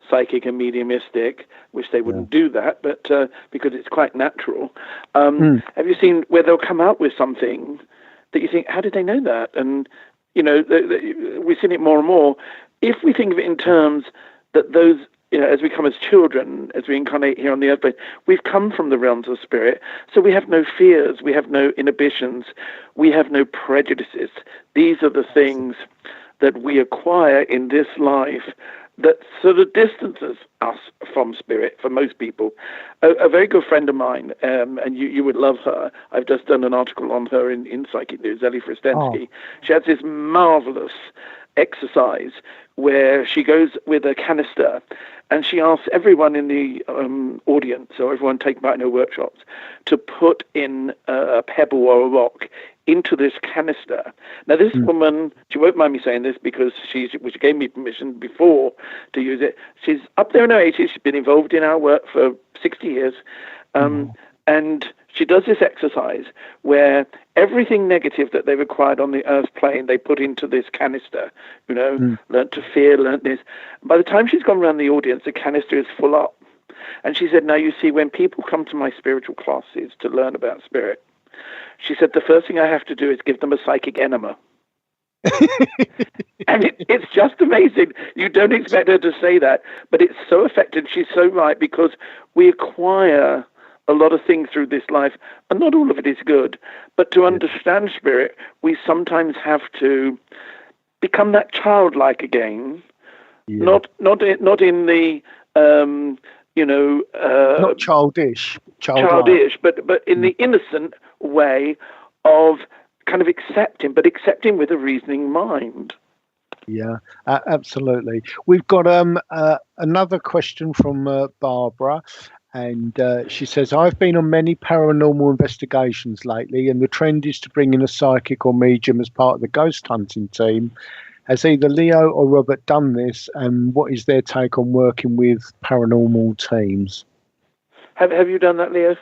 psychic and mediumistic, which they wouldn't do that, but because it's quite natural. Have you seen where they'll come out with something that you think, how did they know that? And, we've seen it more and more. If we think of it in terms that those, as we come as children, as we incarnate here on the earth plane, we've come from the realms of spirit, so we have no fears, we have no inhibitions, we have no prejudices. These are the things that we acquire in this life that sort of distances us from spirit for most people. A very good friend of mine, and you would love her. I've just done an article on her in Psychic News, Ellie Fristensky. She has this marvelous exercise where she goes with a canister and she asks everyone in the audience, or everyone taking part in her workshops, to put in a pebble or a rock into this canister. Now, this woman, she won't mind me saying this because she gave me permission before to use it. She's up there in her 80s. She's been involved in our work for 60 years. And she does this exercise where everything negative that they've acquired on the earth plane, they put into this canister, learn to fear, learn this. By the time she's gone around the audience, the canister is full up. And she said, now you see, when people come to my spiritual classes to learn about spirit, she said, the first thing I have to do is give them a psychic enema. And it's just amazing. You don't expect her to say that, but it's so effective. She's so right, because we acquire a lot of things through this life, and not all of it is good. But to understand spirit, we sometimes have to become that childlike again. Not in the not childish, but in the innocent way of kind of accepting with a reasoning mind. Yeah, absolutely. We've got another question from Barbara. And she says, I've been on many paranormal investigations lately, and the trend is to bring in a psychic or medium as part of the ghost hunting team. Has either Leo or Robert done this, and what is their take on working with paranormal teams? Have you done that, Leo?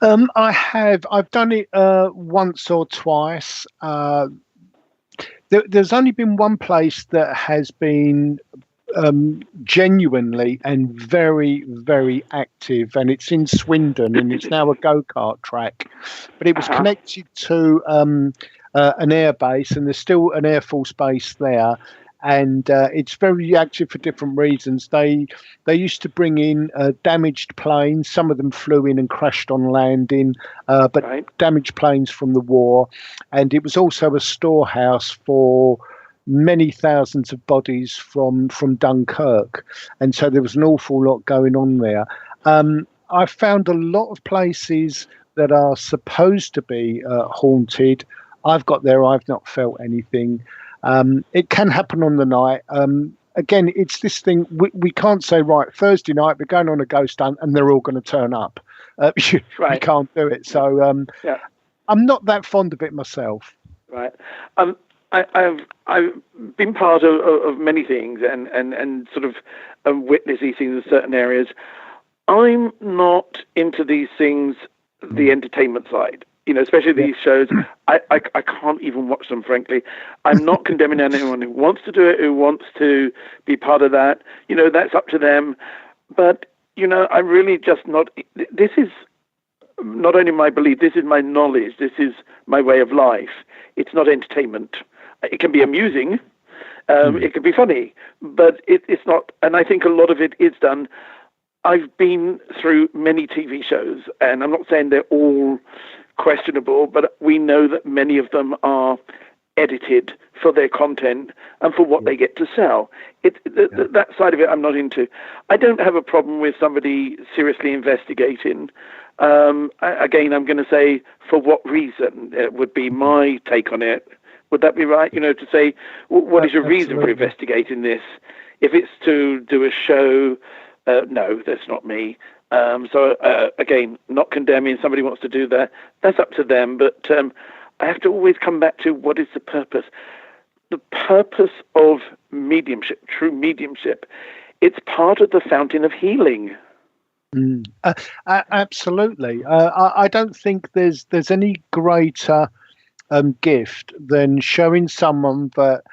I have. I've done it once or twice. There's only been one place that has been genuinely and very, very active, and it's in Swindon, and it's now a go-kart track, but it was connected to an air base, and there's still an Air Force base there, and it's very active for different reasons. They used to bring in damaged planes. Some of them flew in and crashed on landing, but damaged planes from the war, and it was also a storehouse for many thousands of bodies from Dunkirk, and so there was an awful lot going on there. I found a lot of places that are supposed to be haunted. I've got there, I've not felt anything. It can happen on the night. Again, it's this thing, we can't say, right, Thursday night we're going on a ghost hunt and they're all going to turn up. You can't do it. So I'm not that fond of it myself. Right. I've been part of many things and sort of witnessed these things in certain areas. I'm not into these things, the entertainment side, especially these shows. I can't even watch them, frankly. I'm not condemning anyone who wants to do it, who wants to be part of that. That's up to them. But, I'm really just not. This is not only my belief, this is my knowledge, this is my way of life. It's not entertainment. It can be amusing, it can be funny, but it's not. And I think a lot of it is done. I've been through many TV shows, and I'm not saying they're all questionable, but we know that many of them are edited for their content and for what they get to sell. That side of it I'm not into. I don't have a problem with somebody seriously investigating. Again, I'm going to say for what reason. It would be my take on it. Would that be right? To say, what is your reason for investigating this? If it's to do a show, no, that's not me. So again, not condemning. Somebody wants to do that. That's up to them. But I have to always come back to what is the purpose. The purpose of mediumship, true mediumship, it's part of the fountain of healing. Absolutely. I don't think there's any greater gift than showing someone that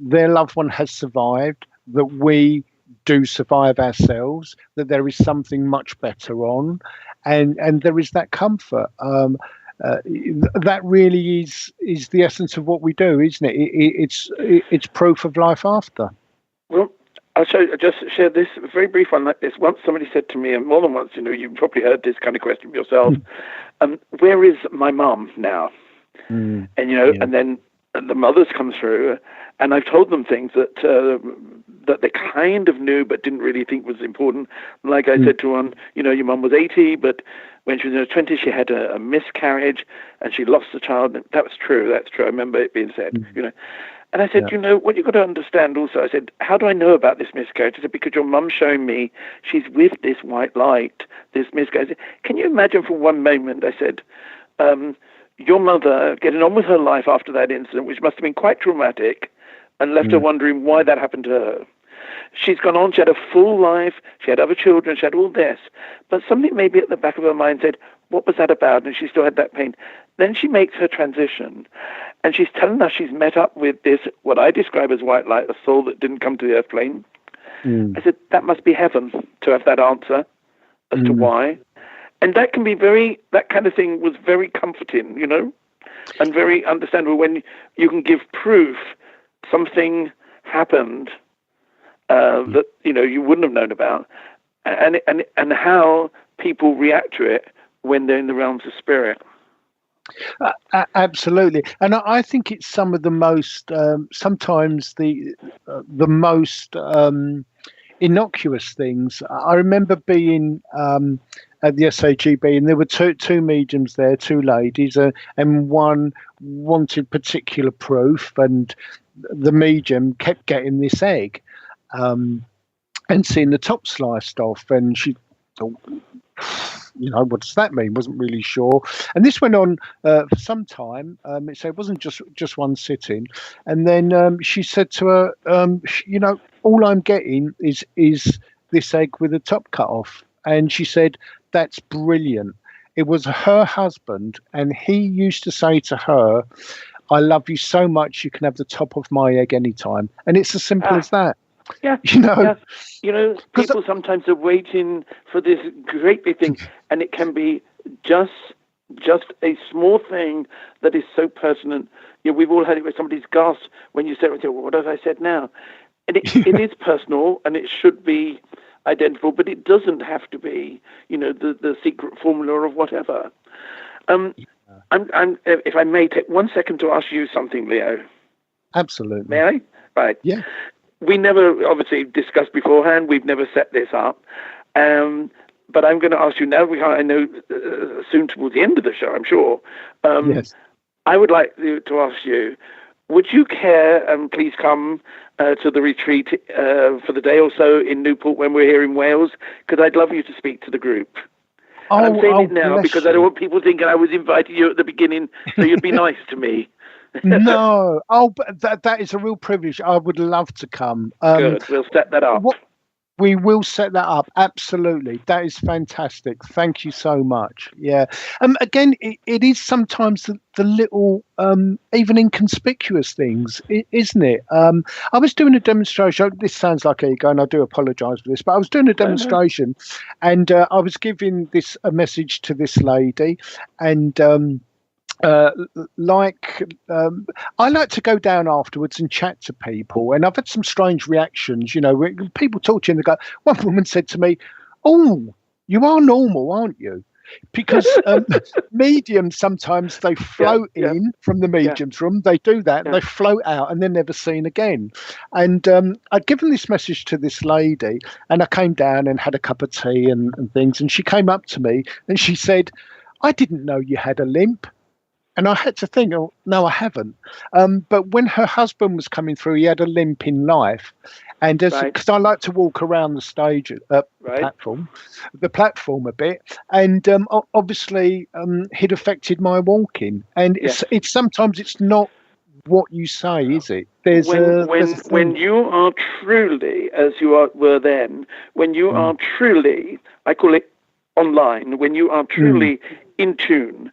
their loved one has survived, that we do survive ourselves, that there is something much better on, and there is that comfort. That really is the essence of what we do, isn't it? It's proof of life after. Well, I'll just share this very brief one like this. Once somebody said to me, and more than once, you've probably heard this kind of question yourself, where is my mum now? And, and then the mothers come through, and I've told them things that they kind of knew but didn't really think was important. Like I said to one, your mum was 80, but when she was in her 20s, she had a miscarriage, and she lost the child. That was true. That's true. I remember it being said, And I said, what you've got to understand also, I said, how do I know about this miscarriage? I said, because your mum's showing me she's with this white light, this miscarriage. I said, can you imagine for one moment, I said, your mother getting on with her life after that incident, which must have been quite traumatic, and left her wondering why that happened to her. She's gone on, she had a full life, she had other children, she had all this, but something maybe at the back of her mind said, what was that about? And she still had that pain. Then she makes her transition, and she's telling us she's met up with this, what I describe as white light, a soul that didn't come to the earth plane. I said, that must be heaven to have that answer as to why. And that can be that kind of thing was very comforting, and very understandable when you can give proof something happened that, you wouldn't have known about, and how people react to it when they're in the realms of spirit. Absolutely, and I think it's some of the most, sometimes the most innocuous things. I remember being at the SAGB, and there were two mediums there, two ladies, and one wanted particular proof, and the medium kept getting this egg and seeing the top sliced off, and she thought, what does that mean? Wasn't really sure. And this went on for some time. So it wasn't just one sitting. And then she said to her, all I'm getting is this egg with the top cut off. And she said, that's brilliant. It was her husband, and he used to say to her, I love you so much, you can have the top of my egg anytime. And it's as simple as that. Yeah, people sometimes are waiting for this great big thing, and it can be just a small thing that is so pertinent. We've all had it where somebody's gasped when you say, well, what have I said now? And it is personal, and it should be identifiable, but it doesn't have to be, the secret formula of whatever. I'm if I may take 1 second to ask you something, Leo. Absolutely. May I? Right. Yeah. We never obviously discussed beforehand. We've never set this up. But I'm going to ask you now, I know soon towards the end of the show, I'm sure. Yes. I would like to ask you, would you care, please come to the retreat for the day or so in Newport when we're here in Wales? Because I'd love you to speak to the group. And I'm saying it now because I don't want people thinking I was inviting you at the beginning so you'd be nice to me. No. But that is a real privilege. I would love to come. Good. We'll set that up. We will set that up. Absolutely. That is fantastic. Thank you so much. Yeah. Again, it is sometimes the little, even inconspicuous things, isn't it? I was doing a demonstration. This sounds like ego, and I do apologise for this, but I was doing a demonstration, and I was giving a message to this lady, and I like to go down afterwards and chat to people, and I've had some strange reactions. People talk to you and they go, one woman said to me, oh, you are normal, aren't you? Because mediums, sometimes they float in from the medium's room, they do that, and they float out and they're never seen again. And I'd given this message to this lady, and I came down and had a cup of tea and things, and she came up to me and she said, I didn't know you had a limp. And I had to think, oh, no, I haven't. But when her husband was coming through, he had a limp in life. And because I like to walk around the stage, the platform a bit, and obviously he'd affected my walking. And it's sometimes it's not what you say, is it? When you are truly, as you were then, when you are truly, I call it online, when you are truly in tune,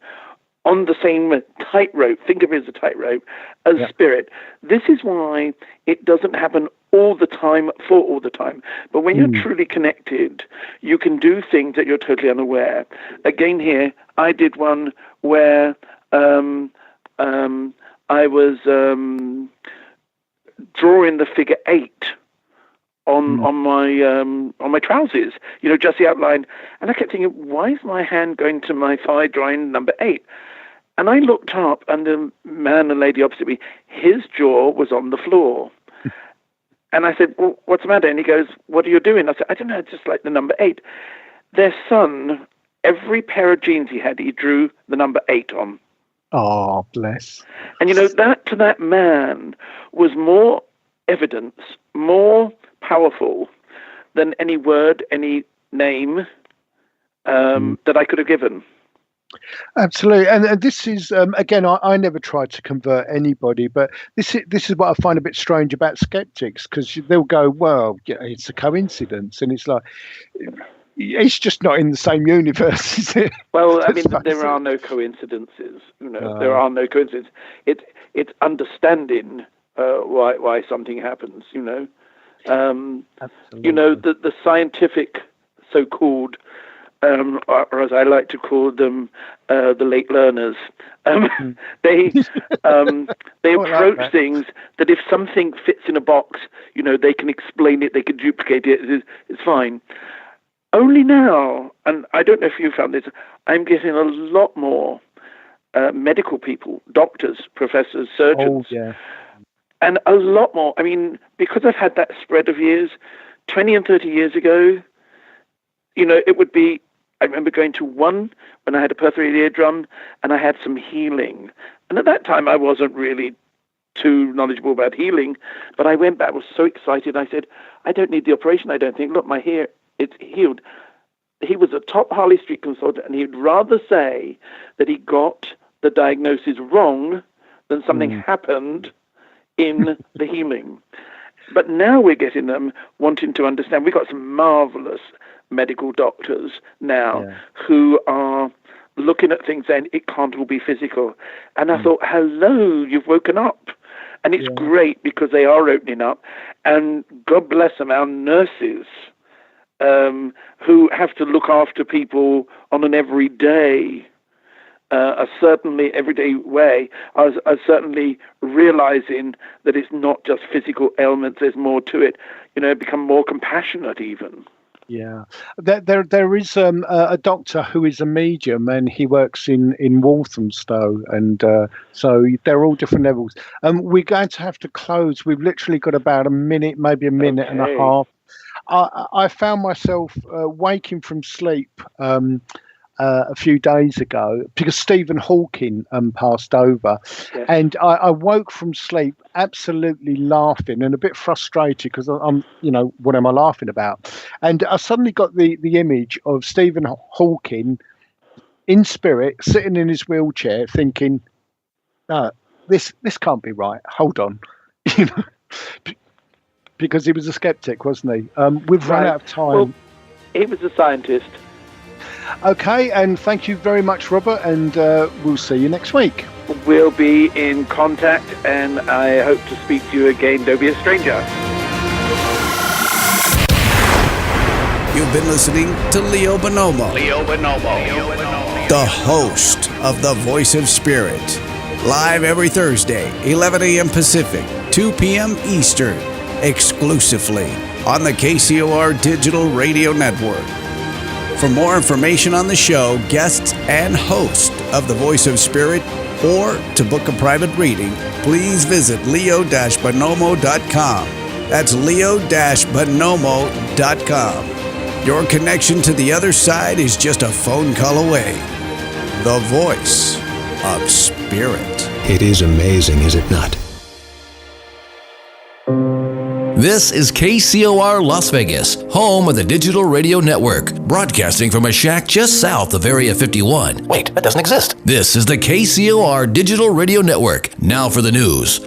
on the same tightrope, think of it as a tightrope, as spirit. This is why it doesn't happen all the time for all the time. But when you're truly connected, you can do things that you're totally unaware. Again here, I did one where I was drawing the figure 8 on my trousers, just the outline. And I kept thinking, why is my hand going to my thigh drawing number 8? And I looked up, and the man and lady opposite me, his jaw was on the floor. And I said, well, what's the matter? And he goes, what are you doing? I said, I don't know, it's just like the number 8. Their son, every pair of jeans he had, he drew the number 8 on. Oh, bless. And that to that man was more evidence, more powerful than any word, any name that I could have given. Absolutely. And this is, again, I never tried to convert anybody, but this is what I find a bit strange about skeptics, because they'll go, well, it's a coincidence. And it's like, it's just not in the same universe, is it? Well, I mean, there are no coincidences. There are no coincidences. It's understanding why something happens. The scientific so-called, or as I like to call them, the late learners. They approach things that if something fits in a box, they can explain it, they can duplicate it. It's fine. Only now, and I don't know if you found this, I'm getting a lot more medical people, doctors, professors, surgeons, and a lot more. I mean, because I've had that spread of years, 20 and 30 years ago, it would be, I remember going to one when I had a perforated eardrum and I had some healing. And at that time, I wasn't really too knowledgeable about healing, but I went back, was so excited. I said, I don't need the operation, I don't think. Look, my hair, it's healed. He was a top Harley Street consultant, and he'd rather say that he got the diagnosis wrong than something happened in the healing. But now we're getting them wanting to understand. We've got some marvelous medical doctors now who are looking at things saying it can't all be physical. And I thought, hello, you've woken up. And it's great because they are opening up. And God bless them, our nurses, who have to look after people on an everyday, everyday way, are certainly realizing that it's not just physical ailments, there's more to it, become more compassionate even. Yeah, there is a doctor who is a medium, and he works in Walthamstow, and so they're all different levels. We're going to have to close. We've literally got about a minute, maybe a minute and a half. I found myself waking from sleep a few days ago because Stephen Hawking passed over, and I woke from sleep absolutely laughing and a bit frustrated because I'm, what am I laughing about? And I suddenly got the image of Stephen Hawking in spirit, sitting in his wheelchair, thinking, "No, this can't be right. Hold on," because he was a skeptic, wasn't he? We've run out of time. Well, he was a scientist. Okay, and thank you very much, Robert, and we'll see you next week. We'll be in contact, and I hope to speak to you again. Don't be a stranger. You've been listening to Leo Bonomo. The host of The Voice of Spirit. Live every Thursday, 11 a.m. Pacific, 2 p.m. Eastern. Exclusively on the KCOR Digital Radio Network. For more information on the show, guests, and host of The Voice of Spirit, or to book a private reading, please visit leo-bonomo.com. That's leo-bonomo.com. Your connection to the other side is just a phone call away. The Voice of spirit. It is amazing, is it not? This is KCOR Las Vegas, home of the Digital Radio Network, broadcasting from a shack just south of Area 51. Wait, that doesn't exist. This is the KCOR Digital Radio Network. Now for the news.